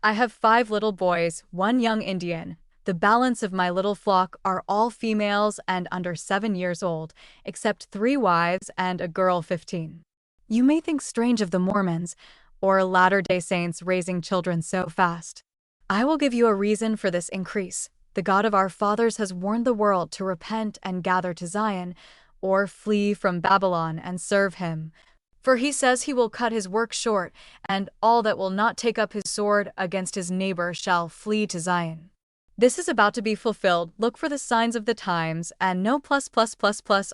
I have 5 little boys, 1 young Indian. The balance of my little flock are all females and under 7 years old, except 3 wives and a girl 15. You may think strange of the Mormons, or Latter-day Saints raising children so fast. I will give you a reason for this increase. The God of our fathers has warned the world to repent and gather to Zion, or flee from Babylon and serve him. For he says he will cut his work short, and all that will not take up his sword against his neighbor shall flee to Zion. This is about to be fulfilled. Look for the signs of the times, and no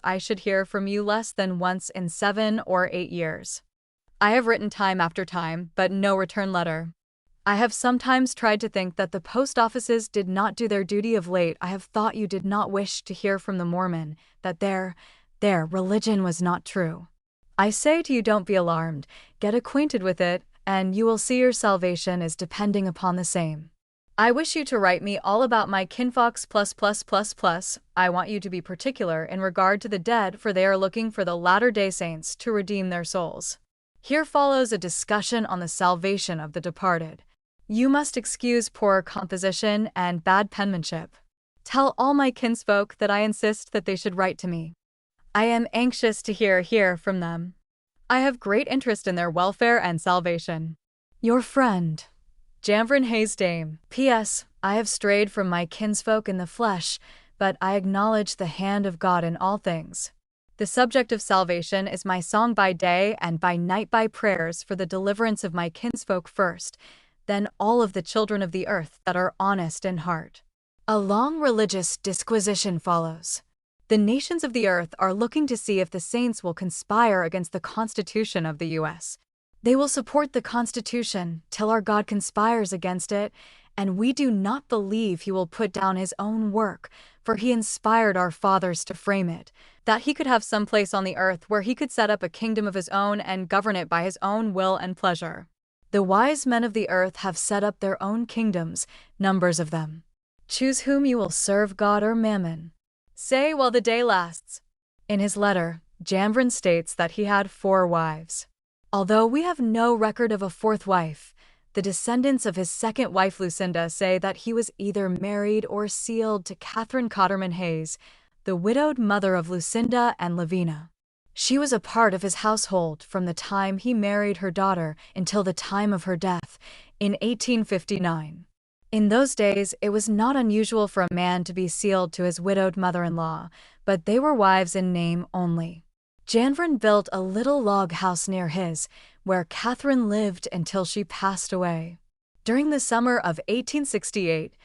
I should hear from you less than once in 7 or 8 years. I have written time after time, but no return letter. I have sometimes tried to think that the post offices did not do their duty of late. I have thought you did not wish to hear from the Mormon, that their religion was not true. I say to you, don't be alarmed, get acquainted with it, and you will see your salvation is depending upon the same. I wish you to write me all about my kinfolks ++++. I want you to be particular in regard to the dead, for they are looking for the Latter-day Saints to redeem their souls. Here follows a discussion on the salvation of the departed. You must excuse poor composition and bad penmanship. Tell all my kinsfolk that I insist that they should write to me. I am anxious to hear from them. I have great interest in their welfare and salvation. Your friend, Janvrin Hayes, Dame. P.S. I have strayed from my kinsfolk in the flesh, but I acknowledge the hand of God in all things. The subject of salvation is my song by day and by night, by prayers for the deliverance of my kinsfolk first, then all of the children of the earth that are honest in heart. A long religious disquisition follows. The nations of the earth are looking to see if the saints will conspire against the Constitution of the U.S. They will support the Constitution till our God conspires against it, and we do not believe he will put down his own work, for he inspired our fathers to frame it, that he could have some place on the earth where he could set up a kingdom of his own and govern it by his own will and pleasure. The wise men of the earth have set up their own kingdoms, numbers of them. Choose whom you will serve, God or Mammon. Say while the day lasts. In his letter, Janvrin states that he had 4 wives. Although we have no record of a 4th wife, the descendants of his 2nd wife Lucinda say that he was either married or sealed to Catherine Cotterman Hayes, the widowed mother of Lucinda and Lavina. She was a part of his household from the time he married her daughter until the time of her death in 1859. In those days, it was not unusual for a man to be sealed to his widowed mother-in-law, but they were wives in name only. Janvrin built a little log house near his, where Catherine lived until she passed away. During the summer of 1868,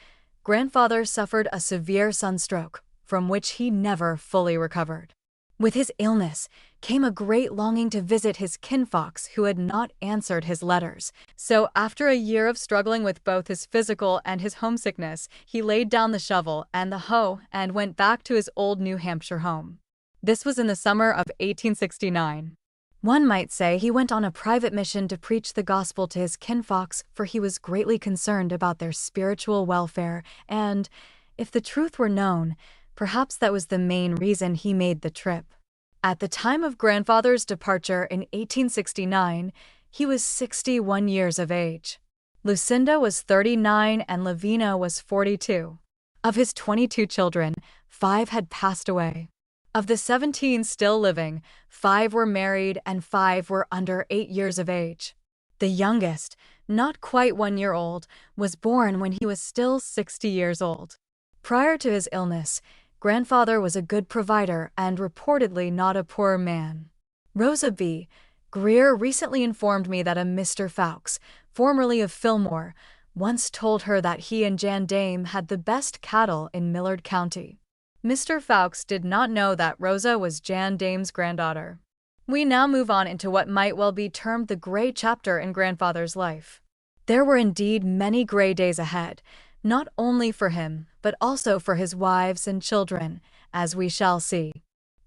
grandfather suffered a severe sunstroke, from which he never fully recovered. With his illness came a great longing to visit his kinfolks who had not answered his letters. So after a year of struggling with both his physical and his homesickness, he laid down the shovel and the hoe and went back to his old New Hampshire home. This was in the summer of 1869. One might say he went on a private mission to preach the gospel to his kinfolks, for he was greatly concerned about their spiritual welfare, and, if the truth were known, perhaps that was the main reason he made the trip. At the time of grandfather's departure in 1869, he was 61 years of age. Lucinda was 39 and Lavina was 42. Of his 22 children, 5 had passed away. Of the 17 still living, 5 were married and 5 were under 8 years of age. The youngest, not quite 1 year old, was born when he was still 60 years old. Prior to his illness, grandfather was a good provider and reportedly not a poor man. Rosa B. Greer recently informed me that a Mr. Fawkes, formerly of Fillmore, once told her that he and Jan Dame had the best cattle in Millard County. Mr. Fawkes did not know that Rosa was Jan Dame's granddaughter. We now move on into what might well be termed the gray chapter in grandfather's life. There were indeed many gray days ahead, not only for him, but also for his wives and children, as we shall see.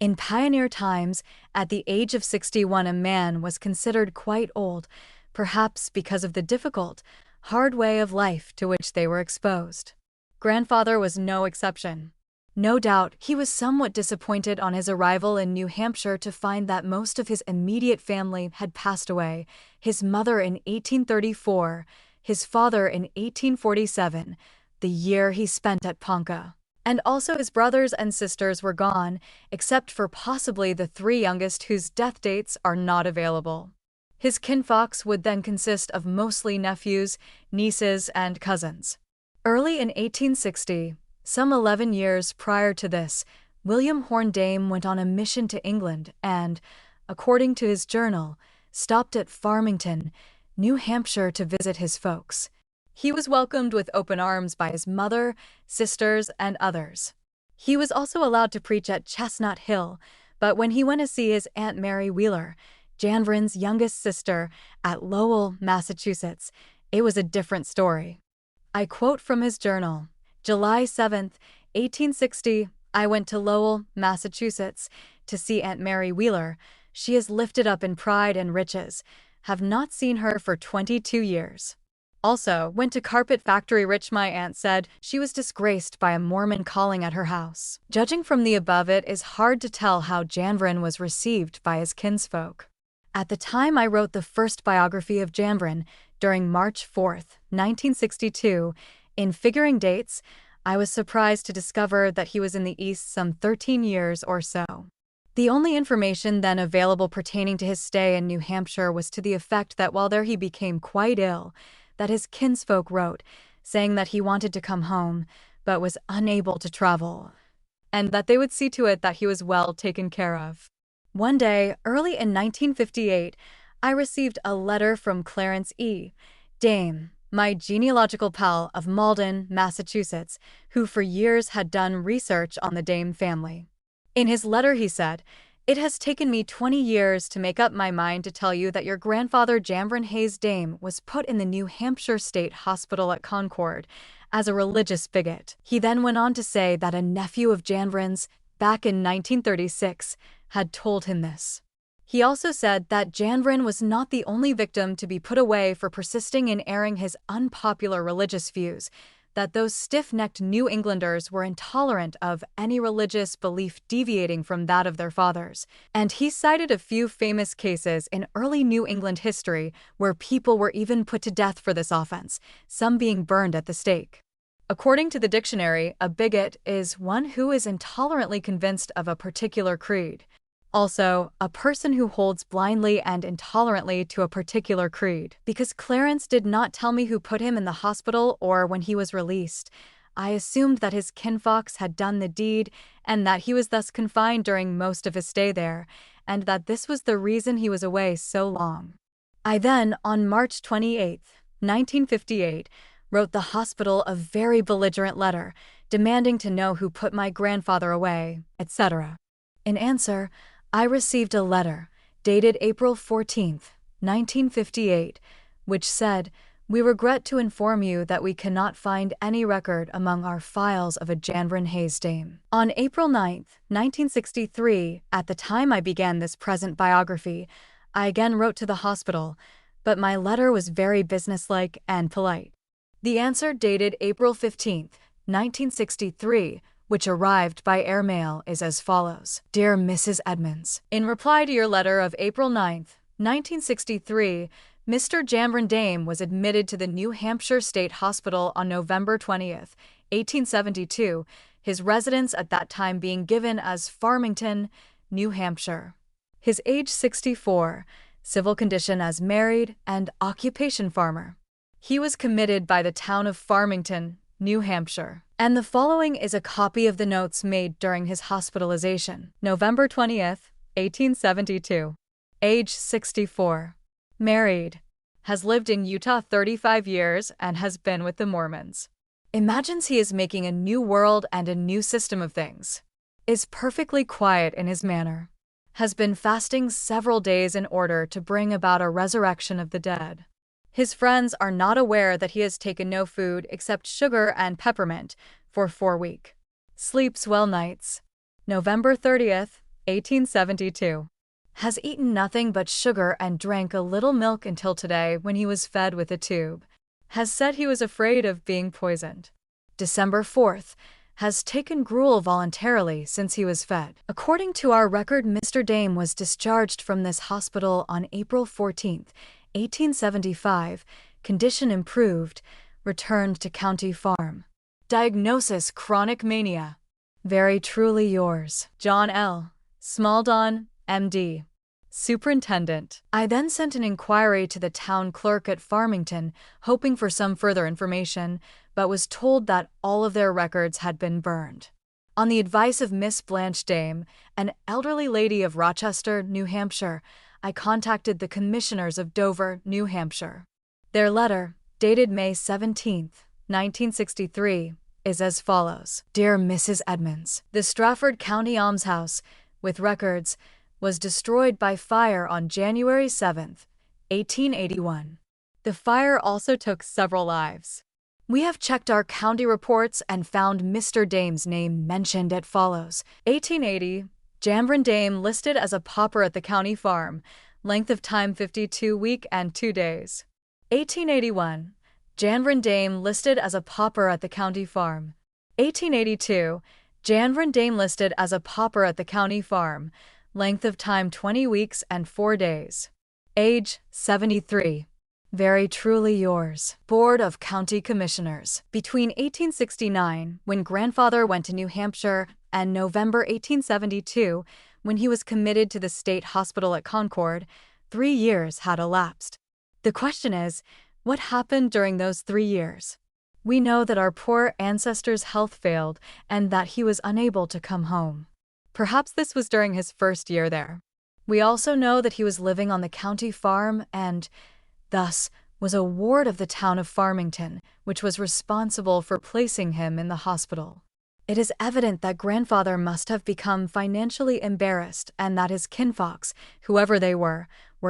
In pioneer times, at the age of 61 a man was considered quite old, perhaps because of the difficult, hard way of life to which they were exposed. Grandfather was no exception. No doubt he was somewhat disappointed on his arrival in New Hampshire to find that most of his immediate family had passed away, his mother in 1834, his father in 1847, the year he spent at Ponca. And also his brothers and sisters were gone, except for possibly the 3 youngest whose death dates are not available. His kinfolks would then consist of mostly nephews, nieces, and cousins. Early in 1860, some 11 years prior to this, William Horne Dame went on a mission to England and, according to his journal, stopped at Farmington, New Hampshire to visit his folks. He was welcomed with open arms by his mother, sisters, and others. He was also allowed to preach at Chestnut Hill, but when he went to see his Aunt Mary Wheeler, Janvrin's youngest sister, at Lowell, Massachusetts, it was a different story. I quote from his journal, July 7, 1860, I went to Lowell, Massachusetts, to see Aunt Mary Wheeler. She is lifted up in pride and riches. Have not seen her for 22 years. Also, went to Carpet Factory Rich. My aunt said she was disgraced by a Mormon calling at her house. Judging from the above, it is hard to tell how Janvrin was received by his kinsfolk. At the time I wrote the first biography of Janvrin, during March 4, 1962, in figuring dates, I was surprised to discover that he was in the East some 13 years or so. The only information then available pertaining to his stay in New Hampshire was to the effect that while there he became quite ill, that his kinsfolk wrote, saying that he wanted to come home, but was unable to travel, and that they would see to it that he was well taken care of. One day, early in 1958, I received a letter from Clarence E. Dame, my genealogical pal of Malden, Massachusetts, who for years had done research on the Dame family. In his letter he said, "It has taken me 20 years to make up my mind to tell you that your grandfather Janvrin Hayes Dame was put in the New Hampshire State Hospital at Concord as a religious bigot." He then went on to say that a nephew of Janvrin's, back in 1936, had told him this. He also said that Janvrin was not the only victim to be put away for persisting in airing his unpopular religious views, that those stiff-necked New Englanders were intolerant of any religious belief deviating from that of their fathers, and he cited a few famous cases in early New England history where people were even put to death for this offense, some being burned at the stake. According to the dictionary, a bigot is one who is intolerantly convinced of a particular creed. Also, a person who holds blindly and intolerantly to a particular creed. Because Clarence did not tell me who put him in the hospital or when he was released, I assumed that his kinfolks had done the deed and that he was thus confined during most of his stay there, and that this was the reason he was away so long. I then, on March 28, 1958, wrote the hospital a very belligerent letter, demanding to know who put my grandfather away, etc. In answer, I received a letter, dated April 14, 1958, which said, "We regret to inform you that we cannot find any record among our files of a Janvrin Hayes dame." On April 9, 1963, at the time I began this present biography, I again wrote to the hospital, but my letter was very businesslike and polite. The answer dated April 15, 1963, which arrived by airmail, is as follows. Dear Mrs. Edmonds, in reply to your letter of April 9, 1963, Mr. Janvrin Dame was admitted to the New Hampshire State Hospital on November 20, 1872, his residence at that time being given as Farmington, New Hampshire. His age 64, civil condition as married, and occupation farmer. He was committed by the town of Farmington, New Hampshire. And the following is a copy of the notes made during his hospitalization. November 20th, 1872. Age 64. Married. Has lived in Utah 35 years and has been with the Mormons. Imagines he is making a new world and a new system of things. Is perfectly quiet in his manner. Has been fasting several days in order to bring about a resurrection of the dead. His friends are not aware that he has taken no food except sugar and peppermint for 4 weeks. Sleeps well nights. November 30th, 1872. Has eaten nothing but sugar and drank a little milk until today when he was fed with a tube. Has said he was afraid of being poisoned. December 4th. Has taken gruel voluntarily since he was fed. According to our record, Mr. Dame was discharged from this hospital on April 14th, 1875, condition improved, returned to county farm. Diagnosis: chronic mania. Very truly yours, John L. Smaldon, M.D. Superintendent. I then sent an inquiry to the town clerk at Farmington, hoping for some further information, but was told that all of their records had been burned. On the advice of Miss Blanche Dame, an elderly lady of Rochester, New Hampshire, I contacted the commissioners of Dover, New Hampshire. Their letter, dated May 17, 1963, is as follows. Dear Mrs. Edmonds, the Strafford County Almshouse, with records, was destroyed by fire on January 7, 1881. The fire also took several lives. We have checked our county reports and found Mr. Dame's name mentioned as follows. 1880, Janvrin Dame listed as a pauper at the county farm, length of time 52 weeks and 2 days. 1881, Janvrin Dame listed as a pauper at the county farm. 1882, Janvrin Dame listed as a pauper at the county farm, length of time 20 weeks and 4 days. Age 73. Very truly yours, Board of County Commissioners. Between 1869, when grandfather went to New Hampshire, and November 1872, when he was committed to the state hospital at Concord, 3 years had elapsed. The question is, what happened during those 3 years? We know that our poor ancestor's health failed and that he was unable to come home. Perhaps this was during his first year there. We also know that he was living on the county farm and, thus, was a ward of the town of Farmington, which was responsible for placing him in the hospital. It is evident that grandfather must have become financially embarrassed and that his kinfolks, whoever they were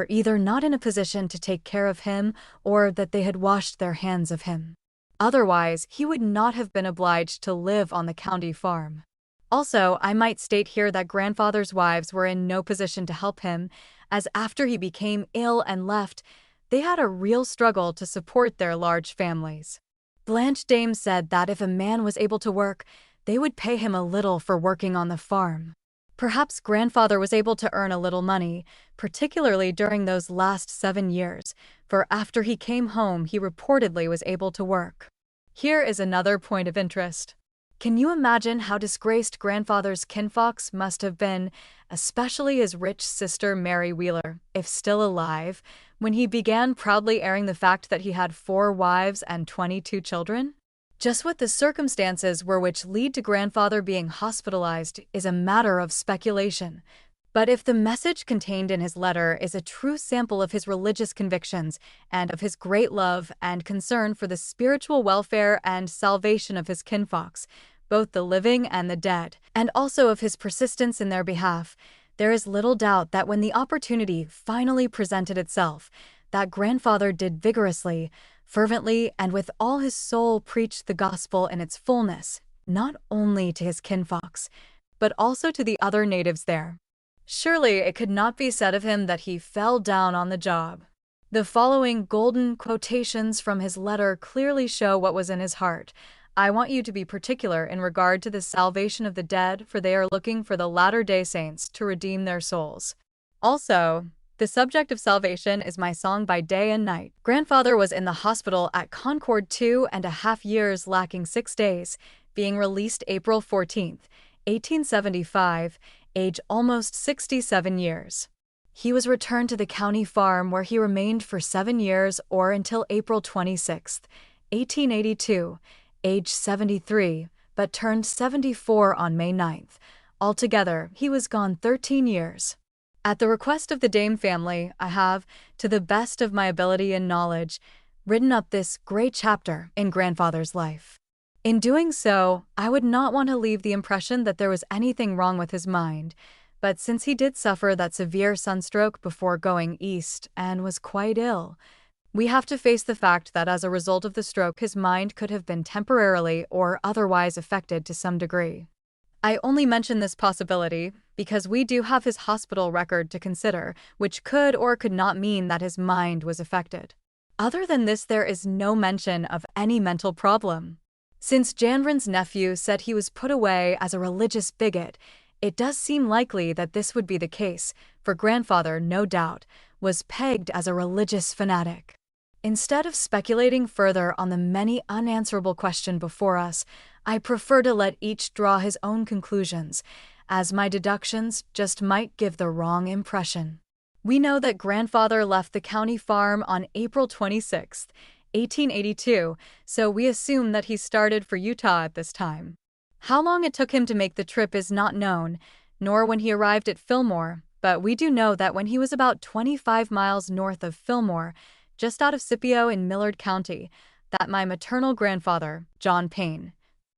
either not in a position to take care of him or that they had washed their hands of him. Otherwise, he would not have been obliged to live on the county farm. Also, I might state here that grandfather's wives were in no position to help him, as after he became ill and left, they had a real struggle to support their large families. Blanche Dame said that if a man was able to work, they would pay him a little for working on the farm. Perhaps grandfather was able to earn a little money, particularly during those last 7 years, for after he came home he reportedly was able to work. Here is another point of interest. Can you imagine how disgraced grandfather's kinfolks must have been, especially his rich sister Mary Wheeler, if still alive, when he began proudly airing the fact that he had 4 wives and 22 children? Just what the circumstances were which lead to grandfather being hospitalized is a matter of speculation. But if the message contained in his letter is a true sample of his religious convictions and of his great love and concern for the spiritual welfare and salvation of his kinfolks, both the living and the dead, and also of his persistence in their behalf, there is little doubt that when the opportunity finally presented itself, that grandfather did vigorously, fervently, and with all his soul preach the gospel in its fullness, not only to his kinfolks, but also to the other natives there. Surely it could not be said of him that he fell down on the job. The following golden quotations from his letter clearly show what was in his heart. I want you to be particular in regard to the salvation of the dead, for they are looking for the latter-day saints to redeem their souls. Also, the subject of salvation is my song by day and night. Grandfather was in the hospital at Concord 2.5 years, lacking 6 days, being released April 14, 1875, age almost 67 years. He was returned to the county farm where he remained for 7 years or until April 26, 1882, age 73, but turned 74 on May 9th. Altogether, he was gone 13 years. At the request of the Dame family, I have, to the best of my ability and knowledge, written up this great chapter in grandfather's life. In doing so, I would not want to leave the impression that there was anything wrong with his mind, but since he did suffer that severe sunstroke before going east and was quite ill, we have to face the fact that as a result of the stroke his mind could have been temporarily or otherwise affected to some degree. I only mention this possibility because we do have his hospital record to consider, which could or could not mean that his mind was affected. Other than this, there is no mention of any mental problem. Since Janvrin's nephew said he was put away as a religious bigot, it does seem likely that this would be the case, for grandfather, no doubt, was pegged as a religious fanatic. Instead of speculating further on the many unanswerable questions before us, I prefer to let each draw his own conclusions, as my deductions just might give the wrong impression. We know that grandfather left the county farm on April 26, 1882, so we assume that he started for Utah at this time. How long it took him to make the trip is not known, nor when he arrived at Fillmore, but we do know that when he was about 25 miles north of Fillmore, just out of Scipio in Millard County, that my maternal grandfather, John Payne,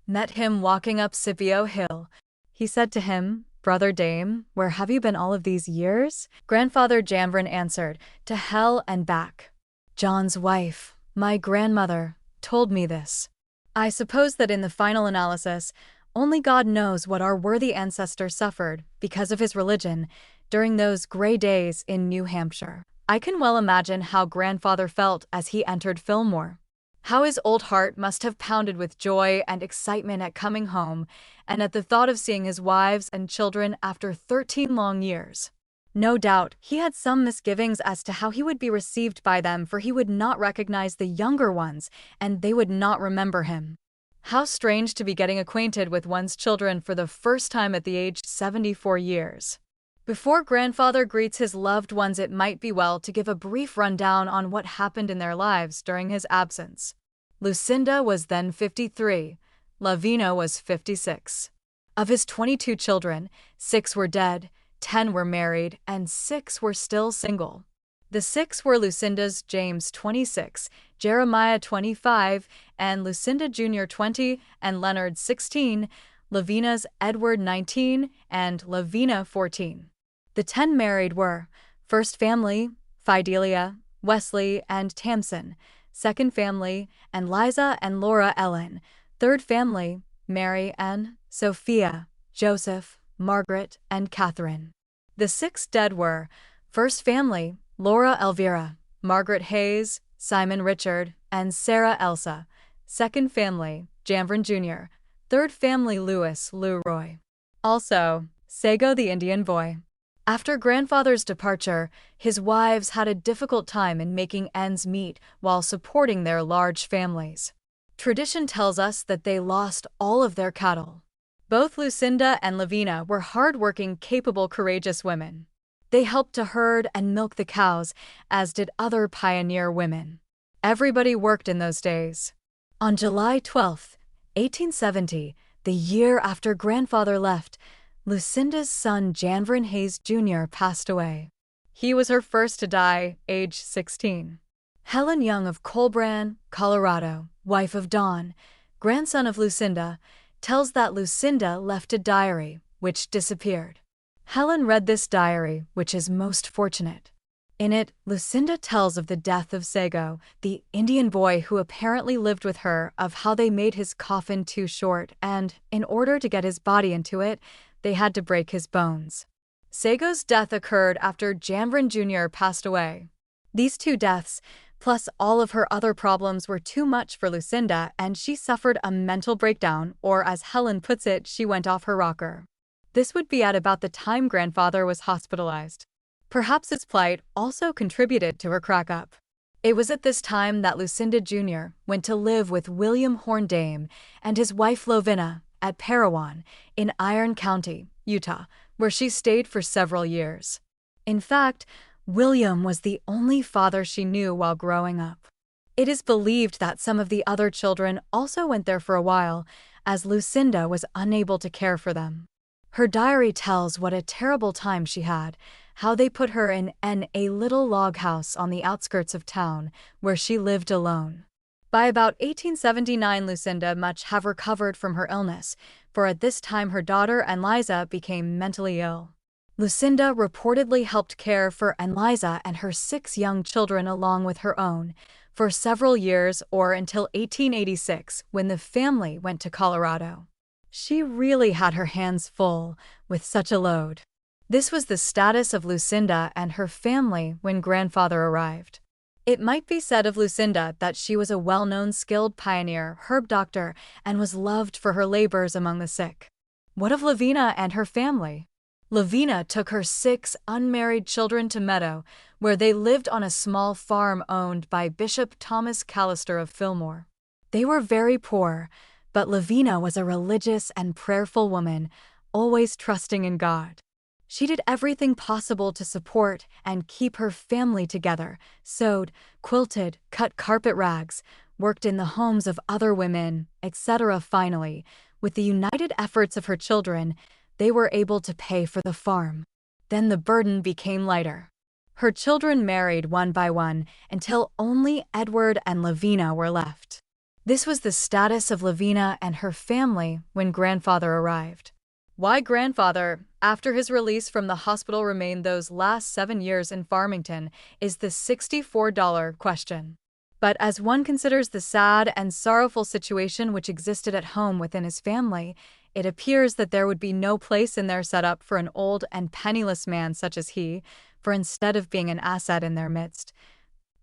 met him walking up Scipio Hill. He said to him, "Brother Dame, where have you been all of these years?" Grandfather Janvrin answered, "To hell and back. John's wife, my grandmother, told me this." I suppose that in the final analysis, only God knows what our worthy ancestor suffered, because of his religion, during those gray days in New Hampshire. I can well imagine how grandfather felt as he entered Fillmore. How his old heart must have pounded with joy and excitement at coming home, and at the thought of seeing his wives and children after 13 long years. No doubt, he had some misgivings as to how he would be received by them, for he would not recognize the younger ones, and they would not remember him. How strange to be getting acquainted with one's children for the first time at the age 74 years. Before grandfather greets his loved ones, it might be well to give a brief rundown on what happened in their lives during his absence. Lucinda was then 53. Lavina was 56. Of his 22 children, 6 were dead, 10 were married, and 6 were still single. The 6 were Lucinda's James 26, Jeremiah 25, and Lucinda Jr. 20, and Leonard 16, Lavina's Edward 19, and Lavina 14. The 10 married were: first family, Fidelia, Wesley, and Tamsin; second family, and Liza and Laura Ellen; third family, Mary Ann, Sophia, Joseph, Margaret, and Catherine. The 6 dead were: first family, Laura Elvira, Margaret Hayes, Simon Richard, and Sarah Elsa; second family, Janvrin Jr.; third family, Louis Leroy. Also, Sago the Indian boy. After grandfather's departure, his wives had a difficult time in making ends meet while supporting their large families. Tradition tells us that they lost all of their cattle. Both Lucinda and Lavina were hardworking, capable, courageous women. They helped to herd and milk the cows, as did other pioneer women. Everybody worked in those days. On July 12, 1870, the year after grandfather left, Lucinda's son Janvrin Hayes Jr. passed away. He was her first to die, age 16. Helen Young of Colbran, Colorado, wife of Don, grandson of Lucinda, tells that Lucinda left a diary, which disappeared. Helen read this diary, which is most fortunate. In it, Lucinda tells of the death of Sago, the Indian boy who apparently lived with her, of how they made his coffin too short and, in order to get his body into it, they had to break his bones. Sago's death occurred after Janvrin Jr. passed away. These two deaths, plus all of her other problems, were too much for Lucinda, and she suffered a mental breakdown, or as Helen puts it, she went off her rocker. This would be at about the time grandfather was hospitalized. Perhaps his plight also contributed to her crack up. It was at this time that Lucinda Jr. went to live with William Horndame and his wife Lovina at Parowan in Iron County, Utah, where she stayed for several years. In fact, William was the only father she knew while growing up. It is believed that some of the other children also went there for a while, as Lucinda was unable to care for them. Her diary tells what a terrible time she had, how they put her in a little log house on the outskirts of town, where she lived alone. By about 1879, Lucinda must have recovered from her illness, for at this time her daughter and Liza became mentally ill. Lucinda reportedly helped care for Liza and her 6 young children along with her own for several years, or until 1886, when the family went to Colorado. She really had her hands full with such a load. This was the status of Lucinda and her family when grandfather arrived. It might be said of Lucinda that she was a well-known skilled pioneer, herb doctor, and was loved for her labors among the sick. What of Lavina and her family? Lavina took her 6 unmarried children to Meadow, where they lived on a small farm owned by Bishop Thomas Callister of Fillmore. They were very poor, but Lavina was a religious and prayerful woman, always trusting in God. She did everything possible to support and keep her family together, sewed, quilted, cut carpet rags, worked in the homes of other women, etc. Finally, with the united efforts of her children, they were able to pay for the farm. Then the burden became lighter. Her children married one by one until only Edward and Lavina were left. This was the status of Lavina and her family when grandfather arrived. Why grandfather, after his release from the hospital, remained those last 7 years in Farmington is the $64 question. But as one considers the sad and sorrowful situation which existed at home within his family, it appears that there would be no place in their setup for an old and penniless man such as he, for instead of being an asset in their midst,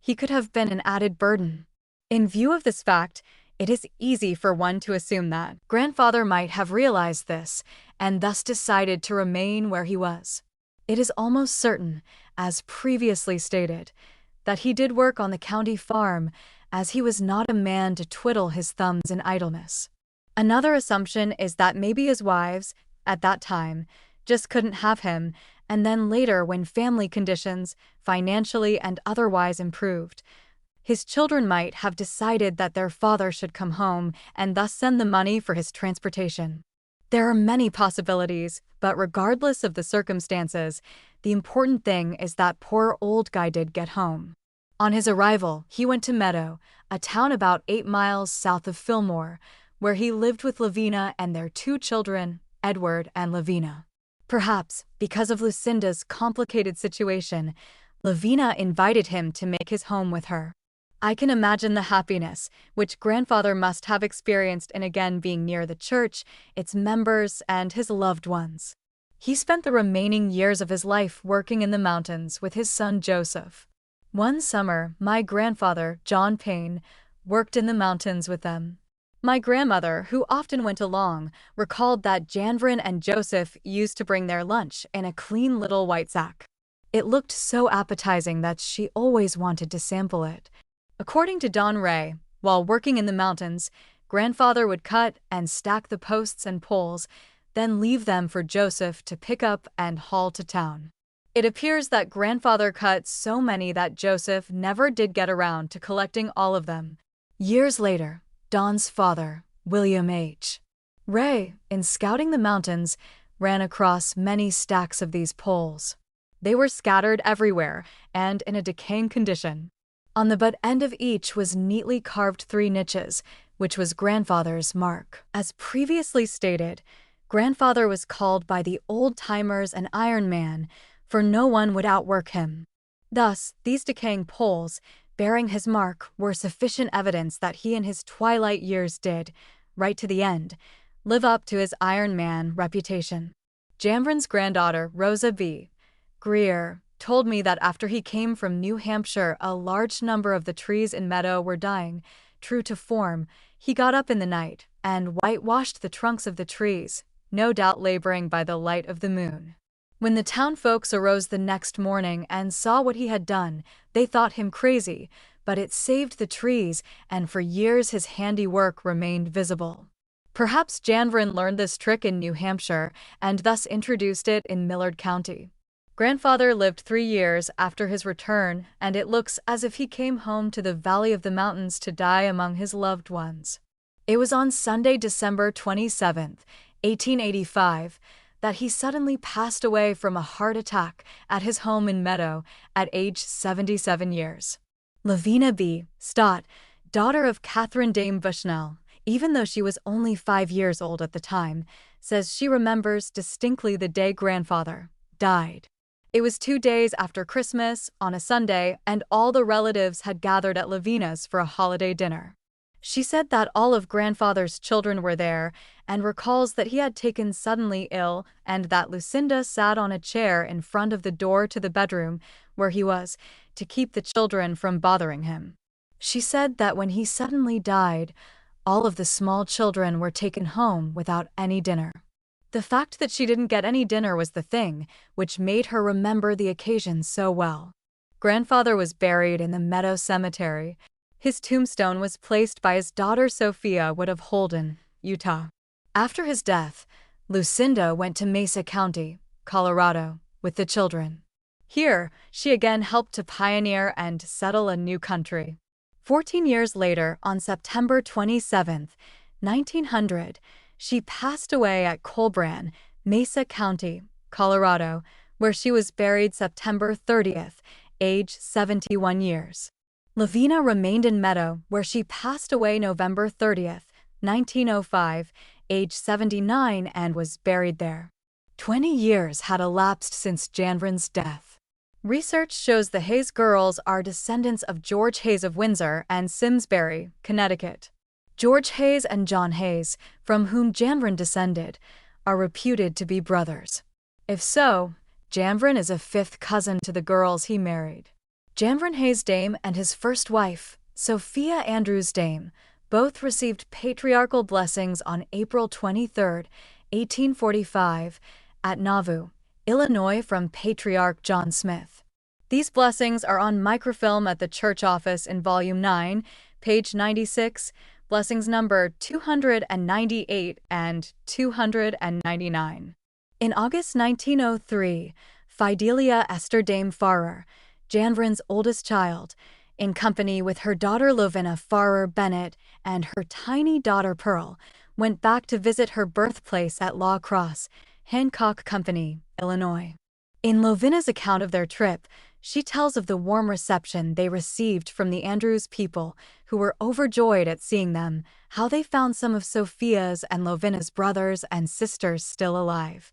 he could have been an added burden. In view of this fact, it is easy for one to assume that grandfather might have realized this and thus decided to remain where he was. It is almost certain, as previously stated, that he did work on the county farm, as he was not a man to twiddle his thumbs in idleness. Another assumption is that maybe his wives, at that time, just couldn't have him, and then later when family conditions, financially and otherwise, improved, his children might have decided that their father should come home and thus send the money for his transportation. There are many possibilities, but regardless of the circumstances, the important thing is that poor old guy did get home. On his arrival, he went to Meadow, a town about 8 miles south of Fillmore, where he lived with Lavina and their 2 children, Edward and Lavina. Perhaps, because of Lucinda's complicated situation, Lavina invited him to make his home with her. I can imagine the happiness which grandfather must have experienced in again being near the church, its members, and his loved ones. He spent the remaining years of his life working in the mountains with his son Joseph. One summer, my grandfather, John Payne, worked in the mountains with them. My grandmother, who often went along, recalled that Janvrin and Joseph used to bring their lunch in a clean little white sack. It looked so appetizing that she always wanted to sample it. According to Don Ray, while working in the mountains, Grandfather would cut and stack the posts and poles, then leave them for Joseph to pick up and haul to town. It appears that Grandfather cut so many that Joseph never did get around to collecting all of them. Years later, Don's father, William H. Ray, in scouting the mountains, ran across many stacks of these poles. They were scattered everywhere and in a decaying condition. On the butt end of each was neatly carved 3 niches, which was Grandfather's mark. As previously stated, Grandfather was called by the old-timers an Iron Man, for no one would outwork him. Thus, these decaying poles, bearing his mark, were sufficient evidence that he in his twilight years did, right to the end, live up to his Iron Man reputation. Janvrin's granddaughter, Rosa B. Greer, told me that after he came from New Hampshire, a large number of the trees in meadow were dying. True to form, he got up in the night and whitewashed the trunks of the trees, no doubt laboring by the light of the moon. When the town folks arose the next morning and saw what he had done, they thought him crazy, but it saved the trees, and for years his handiwork remained visible. Perhaps Janvrin learned this trick in New Hampshire and thus introduced it in Millard County. Grandfather lived 3 years after his return, and it looks as if he came home to the Valley of the Mountains to die among his loved ones. It was on Sunday, December 27, 1885, that he suddenly passed away from a heart attack at his home in Meadow at age 77 years. Lavina B. Stott, daughter of Catherine Dame Bushnell, even though she was only 5 years old at the time, says she remembers distinctly the day Grandfather died. It was 2 days after Christmas, on a Sunday, and all the relatives had gathered at Lavina's for a holiday dinner. She said that all of Grandfather's children were there, and recalls that he had taken suddenly ill and that Lucinda sat on a chair in front of the door to the bedroom where he was, to keep the children from bothering him. She said that when he suddenly died, all of the small children were taken home without any dinner. The fact that she didn't get any dinner was the thing which made her remember the occasion so well. Grandfather was buried in the Meadow Cemetery. His tombstone was placed by his daughter Sophia Wood of Holden, Utah. After his death, Lucinda went to Mesa County, Colorado, with the children. Here, she again helped to pioneer and settle a new country. 14 years later, on September 27, 1900, she passed away at Colbran, Mesa County, Colorado, where she was buried September 30th, age 71 years. Lavina remained in Meadow, where she passed away November 30th, 1905, age 79, and was buried there. 20 years had elapsed since Janvrin's death. Research shows the Hayes girls are descendants of George Hayes of Windsor and Simsbury, Connecticut. George Hayes and John Hayes, from whom Janvrin descended, are reputed to be brothers. If so, Janvrin is a 5th cousin to the girls he married. Janvrin Hayes Dame and his first wife, Sophia Andrews Dame, both received patriarchal blessings on April 23, 1845, at Nauvoo, Illinois from Patriarch John Smith. These blessings are on microfilm at the church office in Volume 9, page 96, blessings number 298 and 299. In August 1903, Fidelia Esther Dame Farrer, Janvrin's oldest child, in company with her daughter Lovina Farrer Bennett and her tiny daughter Pearl, went back to visit her birthplace at La Crosse, Hancock Company, Illinois. In Lovina's account of their trip, she tells of the warm reception they received from the Andrews people, who were overjoyed at seeing them, how they found some of Sophia's and Lovina's brothers and sisters still alive,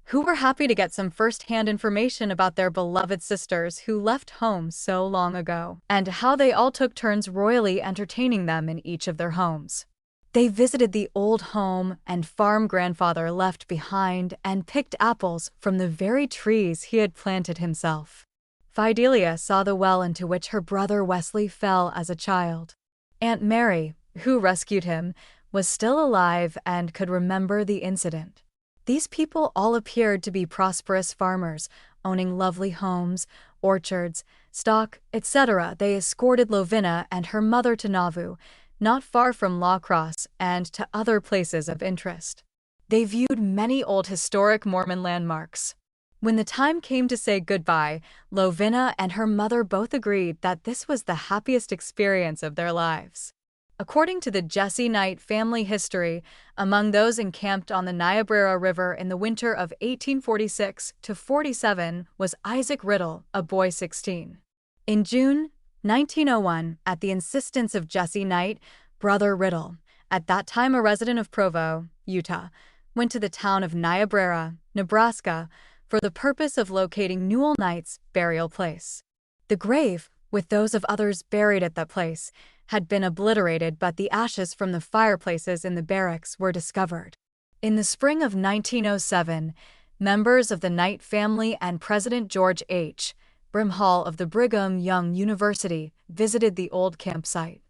who were happy to get some first-hand information about their beloved sisters who left home so long ago, and how they all took turns royally entertaining them in each of their homes. They visited the old home and farm Grandfather left behind and picked apples from the very trees he had planted himself. Fidelia saw the well into which her brother Wesley fell as a child. Aunt Mary, who rescued him, was still alive and could remember the incident. These people all appeared to be prosperous farmers, owning lovely homes, orchards, stock, etc. They escorted Lovina and her mother to Nauvoo, not far from La Crosse and to other places of interest. They viewed many old historic Mormon landmarks. When the time came to say goodbye, Lovina and her mother both agreed that this was the happiest experience of their lives. According to the Jesse Knight family history, among those encamped on the Niobrara River in the winter of 1846 to 47 was Isaac Riddle, a boy 16. In June 1901, at the insistence of Jesse Knight, Brother Riddle, at that time a resident of Provo, Utah, went to the town of Niobrara, Nebraska, for the purpose of locating Newell Knight's burial place. The grave, with those of others buried at that place, had been obliterated, but the ashes from the fireplaces in the barracks were discovered. In the spring of 1907, members of the Knight family and President George H. Brimhall of the Brigham Young University visited the old campsite.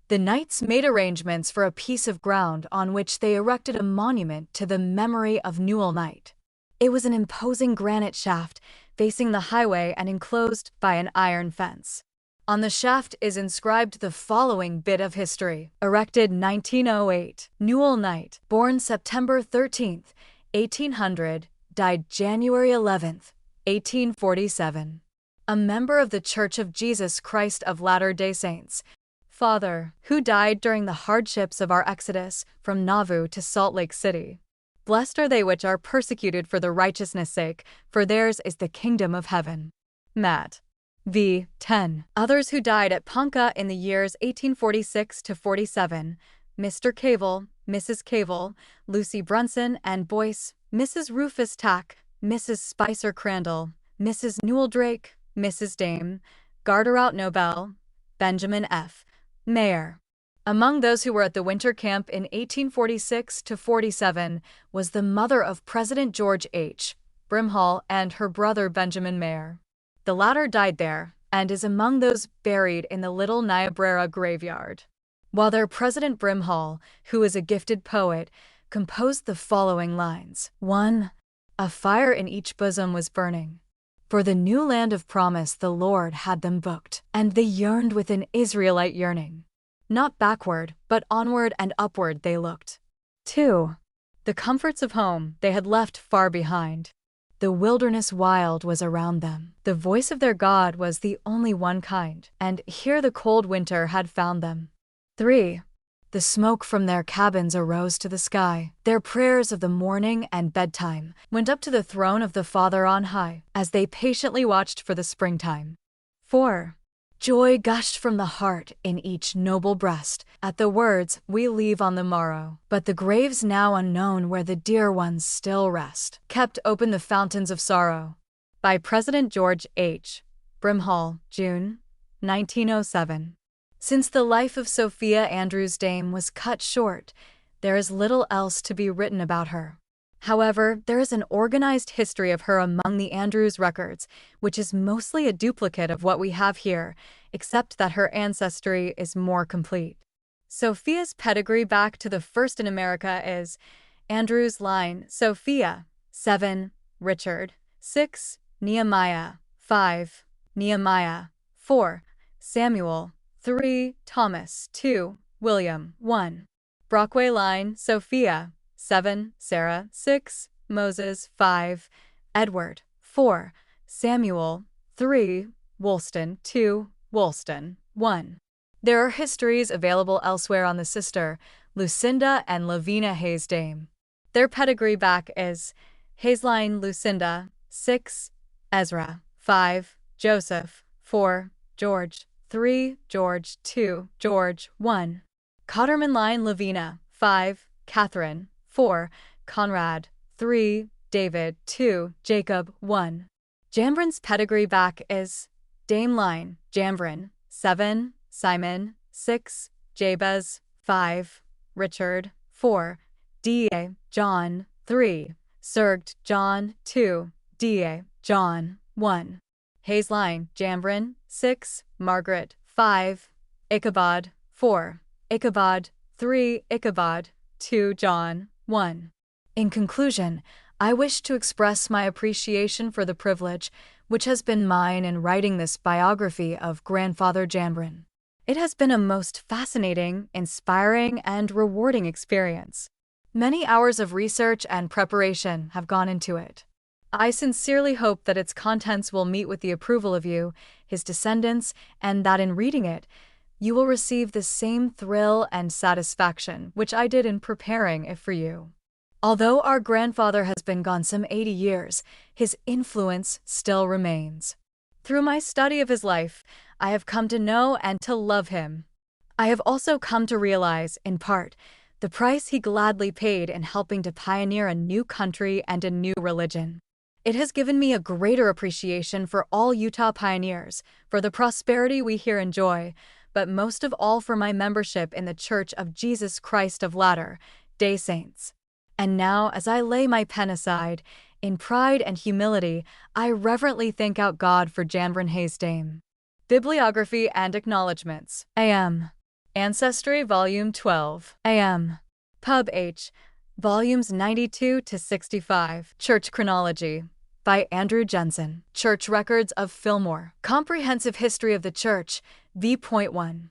The Knights made arrangements for a piece of ground on which they erected a monument to the memory of Newell Knight. It was an imposing granite shaft facing the highway and enclosed by an iron fence. On the shaft is inscribed the following bit of history. Erected 1908. Newell Knight, born September 13, 1800, died January 11, 1847. A member of the Church of Jesus Christ of Latter-day Saints. Father, who died during the hardships of our exodus from Nauvoo to Salt Lake City. Blessed are they which are persecuted for the righteousness' sake, for theirs is the kingdom of heaven. Matt. V. 10. Others who died at Ponca in the years 1846 to 47, Mr. Cavell, Mrs. Cavell, Lucy Brunson and Boyce, Mrs. Rufus Tack, Mrs. Spicer Crandall, Mrs. Newell Drake, Mrs. Dame, Garderout Nobel, Benjamin F. Mayer. Among those who were at the winter camp in 1846 to 47 was the mother of President George H. Brimhall and her brother Benjamin Mayer. The latter died there and is among those buried in the Little Niobrara graveyard. While their President Brimhall, who is a gifted poet, composed the following lines. 1. A fire in each bosom was burning. For the new land of promise the Lord had them booked, and they yearned with an Israelite yearning. Not backward, but onward and upward they looked. 2. The comforts of home they had left far behind. The wilderness wild was around them. The voice of their God was the only one kind, and here the cold winter had found them. 3. The smoke from their cabins arose to the sky. Their prayers of the morning and bedtime went up to the throne of the Father on high, as they patiently watched for the springtime. 4. Joy gushed from the heart in each noble breast at the words, "We leave on the morrow, but the graves now unknown where the dear ones still rest, kept open the fountains of sorrow." By President George H. Brimhall, June, 1907. Since the life of Sophia Andrews Dame was cut short, there is little else to be written about her. However, there is an organized history of her among the Andrews records, which is mostly a duplicate of what we have here, except that her ancestry is more complete. Sophia's pedigree back to the first in America is Andrews line, Sophia, 7, Richard, 6, Nehemiah, 5, Nehemiah, 4, Samuel, 3, Thomas, 2, William, 1. Brockway line, Sophia, 7, Sarah, 6, Moses, 5, Edward, 4, Samuel, 3, Woolston, 2, Woolston, 1. There are histories available elsewhere on the sister, Lucinda and Lavina Hayes Dame. Their pedigree back is Hazeline Lucinda, 6, Ezra, 5, Joseph, 4, George, 3, George, 2, George, 1. Cotterman line Lavina, 5, Catherine, 4, Conrad, 3, David, 2, Jacob, 1. Janvrin's pedigree back is Dame line, Janvrin, 7, Simon, 6, Jabez, 5, Richard, 4, D.A., John, 3, Serged, John, 2, D.A., John, 1. Hayes line, Janvrin, 6, Margaret, 5, Ichabod, 4, Ichabod, 3, Ichabod, 2, John, 1. In conclusion, I wish to express my appreciation for the privilege which has been mine in writing this biography of Grandfather Janvrin. It has been a most fascinating, inspiring, and rewarding experience. Many hours of research and preparation have gone into it. I sincerely hope that its contents will meet with the approval of you, his descendants, and that in reading it, you will receive the same thrill and satisfaction which I did in preparing it for you. Although our grandfather has been gone some 80 years, his influence still remains. Through my study of his life, I have come to know and to love him. I have also come to realize, in part, the price he gladly paid in helping to pioneer a new country and a new religion. It has given me a greater appreciation for all Utah pioneers, for the prosperity we here enjoy, but most of all for my membership in the Church of Jesus Christ of Latter-day Saints. And now, as I lay my pen aside, in pride and humility, I reverently thank out God for Janvrin Hayes Dame. Bibliography and Acknowledgements. A.M. Ancestry Volume 12. A.M. Pub H. Volumes 92 to 65. Church Chronology. By Andrew Jensen. Church Records of Fillmore. Comprehensive History of the Church. V.1.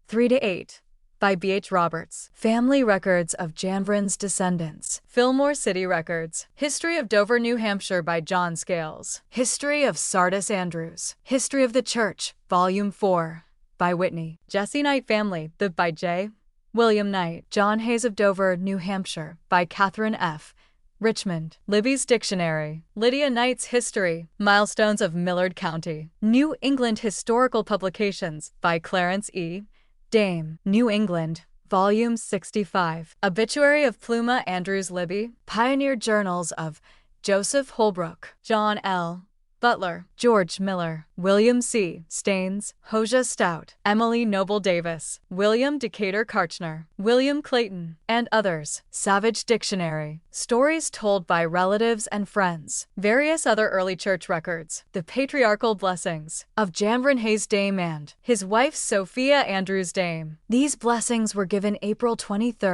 3-8. By B.H. Roberts. Family Records of Janvrin's Descendants. Fillmore City Records. History of Dover, New Hampshire by John Scales. History of Sardis Andrews. History of the Church, Volume 4. By Whitney. Jesse Knight Family, by J. William Knight. John Hayes of Dover, New Hampshire, by Catherine F. Richmond. Libby's Dictionary. Lydia Knight's History. Milestones of Millard County. New England Historical Publications, by Clarence E. Dame. New England, Volume 65. Obituary of Pluma Andrews Libby. Pioneer Journals of Joseph Holbrook, John L. Butler, George Miller, William C. Staines, Hosea Stout, Emily Noble Davis, William Decatur Karchner, William Clayton, and others. Savage Dictionary. Stories told by relatives and friends. Various other early church records. The patriarchal blessings of Janvrin Hayes Dame and his wife Sophia Andrews Dame. These blessings were given April 23,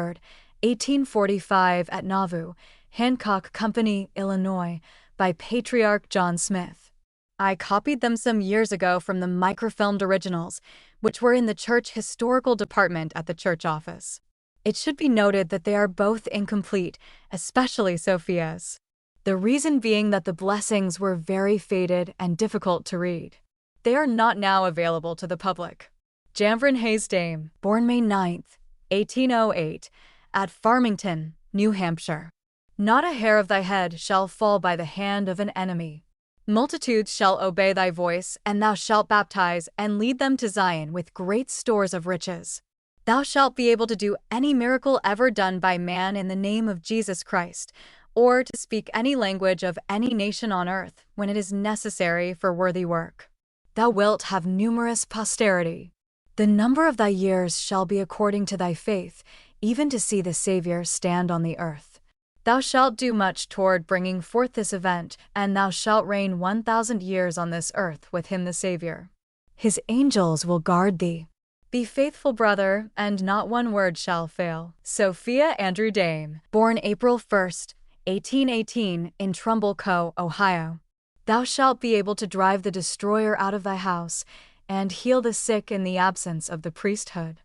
1845 at Nauvoo, Hancock Company, Illinois, by Patriarch John Smith. I copied them some years ago from the microfilmed originals, which were in the church historical department at the church office. It should be noted that they are both incomplete, especially Sophia's. The reason being that the blessings were very faded and difficult to read. They are not now available to the public. Janvrin Hayes Dame, born May 9, 1808, at Farmington, New Hampshire. Not a hair of thy head shall fall by the hand of an enemy. Multitudes shall obey thy voice, and thou shalt baptize and lead them to Zion with great stores of riches. Thou shalt be able to do any miracle ever done by man in the name of Jesus Christ, or to speak any language of any nation on earth when it is necessary for worthy work. Thou wilt have numerous posterity. The number of thy years shall be according to thy faith, even to see the Savior stand on the earth. Thou shalt do much toward bringing forth this event, and thou shalt reign 1,000 years on this earth with him the Savior. His angels will guard thee. Be faithful, brother, and not one word shall fail. Sophia Andrew Dame, born April 1, 1818, in Trumbull Co., Ohio. Thou shalt be able to drive the destroyer out of thy house, and heal the sick in the absence of the priesthood.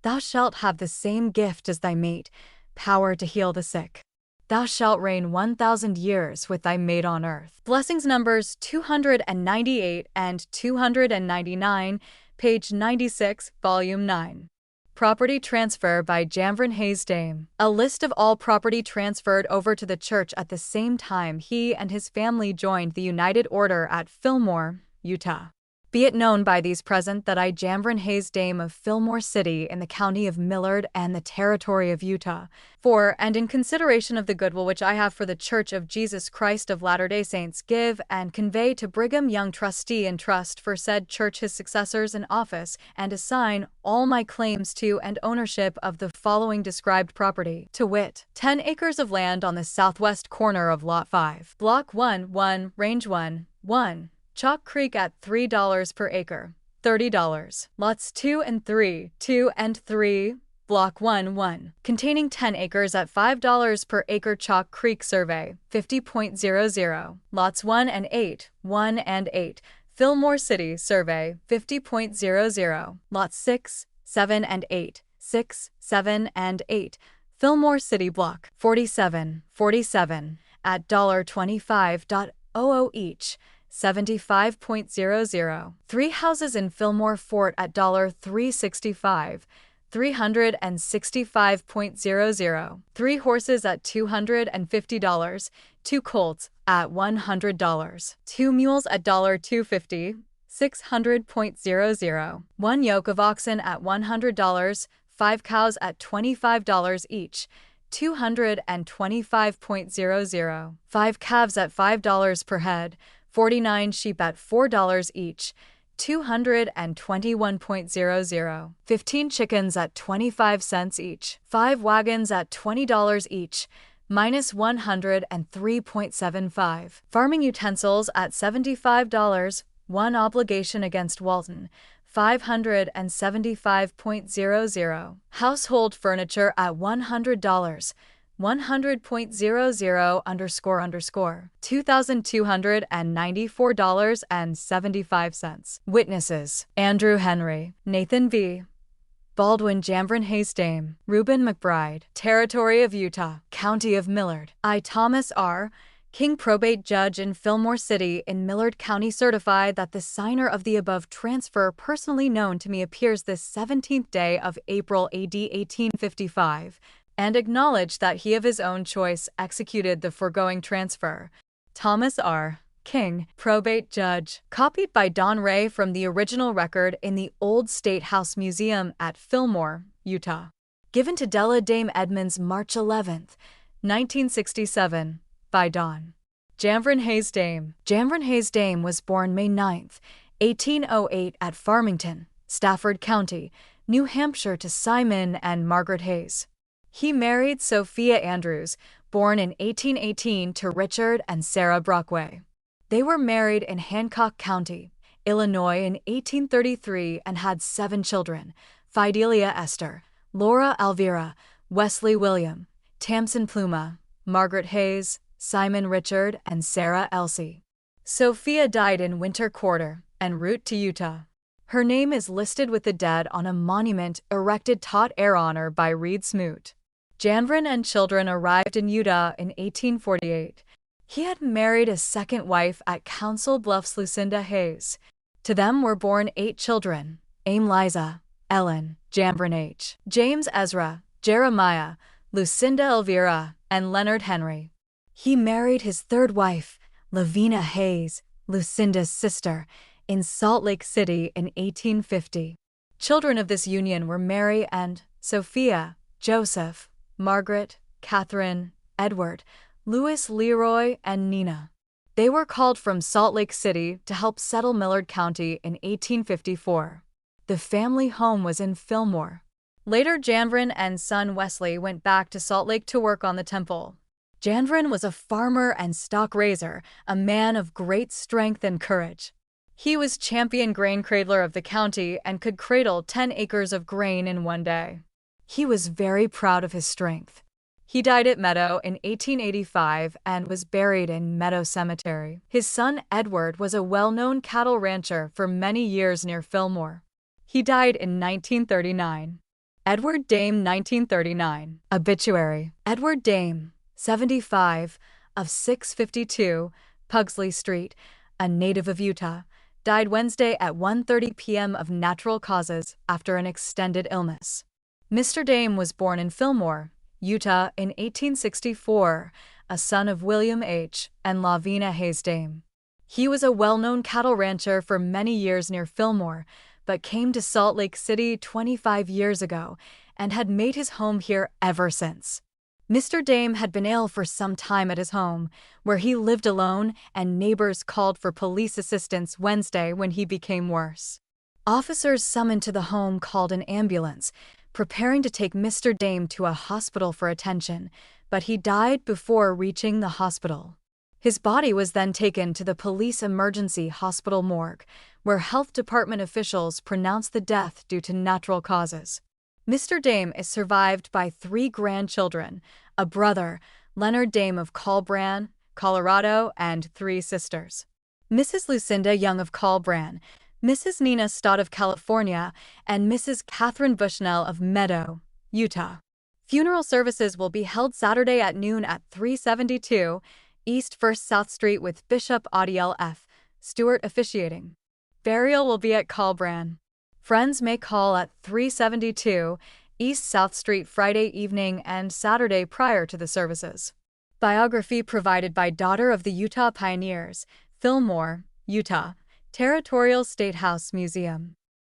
Thou shalt have the same gift as thy mate, power to heal the sick. Thou shalt reign 1,000 years with thy mate on earth. Blessings numbers 298 and 299, page 96, volume 9. Property transfer by Janvrin Hayes Dame. A list of all property transferred over to the church at the same time he and his family joined the United Order at Fillmore, Utah. Be it known by these present that I, Janvrin Hayes Dame of Fillmore City in the county of Millard and the territory of Utah, for and in consideration of the goodwill which I have for the Church of Jesus Christ of Latter-day Saints, give and convey to Brigham Young trustee in trust for said church his successors in office, and assign all my claims to and ownership of the following described property, to wit, 10 acres of land on the southwest corner of Lot 5, Block 1, Range 1, Chalk Creek at $3 per acre, $30. Lots 2 and 3, Block 1, containing 10 acres at $5 per acre. Chalk Creek Survey, 50.00. Lots 1 and 8, Fillmore City Survey, 50.00. Lots 6, 7 and 8, 6, 7 and 8, Fillmore City Block, 47 at $25.00 each, 75.00. 3 houses in Fillmore Fort at $365, 365.00. 3 horses at $250, 2 colts at $100, 2 mules at $250, 600.00. 1 yoke of oxen at $100, 5 cows at $25 each, 225.00. 5 calves at $5 per head, 49 sheep at $4 each, 221.00. 15 chickens at 25 cents each. 5 wagons at $20 each, minus 103.75. Farming utensils at $75. 1 obligation against Walton, 575.00. Household furniture at $100. 100.00 $2,294.75. Witnesses: Andrew Henry, Nathan V. Baldwin, Janvrin Hayes Dame, Reuben McBride, Territory of Utah, County of Millard. I. Thomas R. King, probate judge in Fillmore City in Millard County, certify that the signer of the above transfer personally known to me appears this 17th day of April AD 1855, and acknowledge that he of his own choice executed the foregoing transfer. Thomas R. King, probate judge. Copied by Don Ray from the original record in the Old State House Museum at Fillmore, Utah. Given to Della Dame Edmonds March 11, 1967, by Don Janvrin Hayes Dame. Janvrin Hayes Dame was born May 9, 1808 at Farmington, Stafford County, New Hampshire, to Simon and Margaret Hayes. He married Sophia Andrews, born in 1818, to Richard and Sarah Brockway. They were married in Hancock County, Illinois in 1833 and had 7 children: Fidelia Esther, Laura Elvira, Wesley William, Tamsin Pluma, Margaret Hayes, Simon Richard, and Sarah Elsie. Sophia died in Winter Quarter, en route to Utah. Her name is listed with the dead on a monument erected tot air honor by Reed Smoot. Janvrin and children arrived in Utah in 1848. He had married a second wife at Council Bluffs, Lucinda Hayes. To them were born 8 children: Aim Liza, Ellen, Janvrin H., James Ezra, Jeremiah, Lucinda Elvira, and Leonard Henry. He married his third wife, Lavina Hayes, Lucinda's sister, in Salt Lake City in 1850. Children of this union were Mary and Sophia, Joseph, Margaret, Catherine, Edward, Louis, Leroy, and Nina. They were called from Salt Lake City to help settle Millard County in 1854. The family home was in Fillmore. Later, Janvrin and son Wesley went back to Salt Lake to work on the temple. Janvrin was a farmer and stock raiser, a man of great strength and courage. He was champion grain cradler of the county and could cradle 10 acres of grain in one day. He was very proud of his strength. He died at Meadow in 1885 and was buried in Meadow Cemetery. His son Edward was a well-known cattle rancher for many years near Fillmore. He died in 1939. Edward Dame, 1939. Obituary: Edward Dame, 75, of 652 Pugsley Street, a native of Utah, died Wednesday at 1:30 p.m. of natural causes after an extended illness. Mr. Dame was born in Fillmore, Utah in 1864, a son of William H. and Lavina Hayes Dame. He was a well-known cattle rancher for many years near Fillmore, but came to Salt Lake City 25 years ago and had made his home here ever since. Mr. Dame had been ill for some time at his home, where he lived alone, and neighbors called for police assistance Wednesday when he became worse. Officers summoned to the home called an ambulance, preparing to take Mr. Dame to a hospital for attention, but he died before reaching the hospital. His body was then taken to the police emergency hospital morgue, where health department officials pronounced the death due to natural causes. Mr. Dame is survived by 3 grandchildren, a brother, Leonard Dame of Colbran, Colorado, and 3 sisters. Mrs. Lucinda Young of Colbran, Mrs. Nina Stott of California, and Mrs. Catherine Bushnell of Meadow, Utah. Funeral services will be held Saturday at noon at 372 East 1st South Street with Bishop Audiel F. Stewart officiating. Burial will be at Colbran. Friends may call at 372 East South Street Friday evening and Saturday prior to the services. Biography provided by daughter of the Utah Pioneers, Fillmore, Utah, Territorial State House Museum.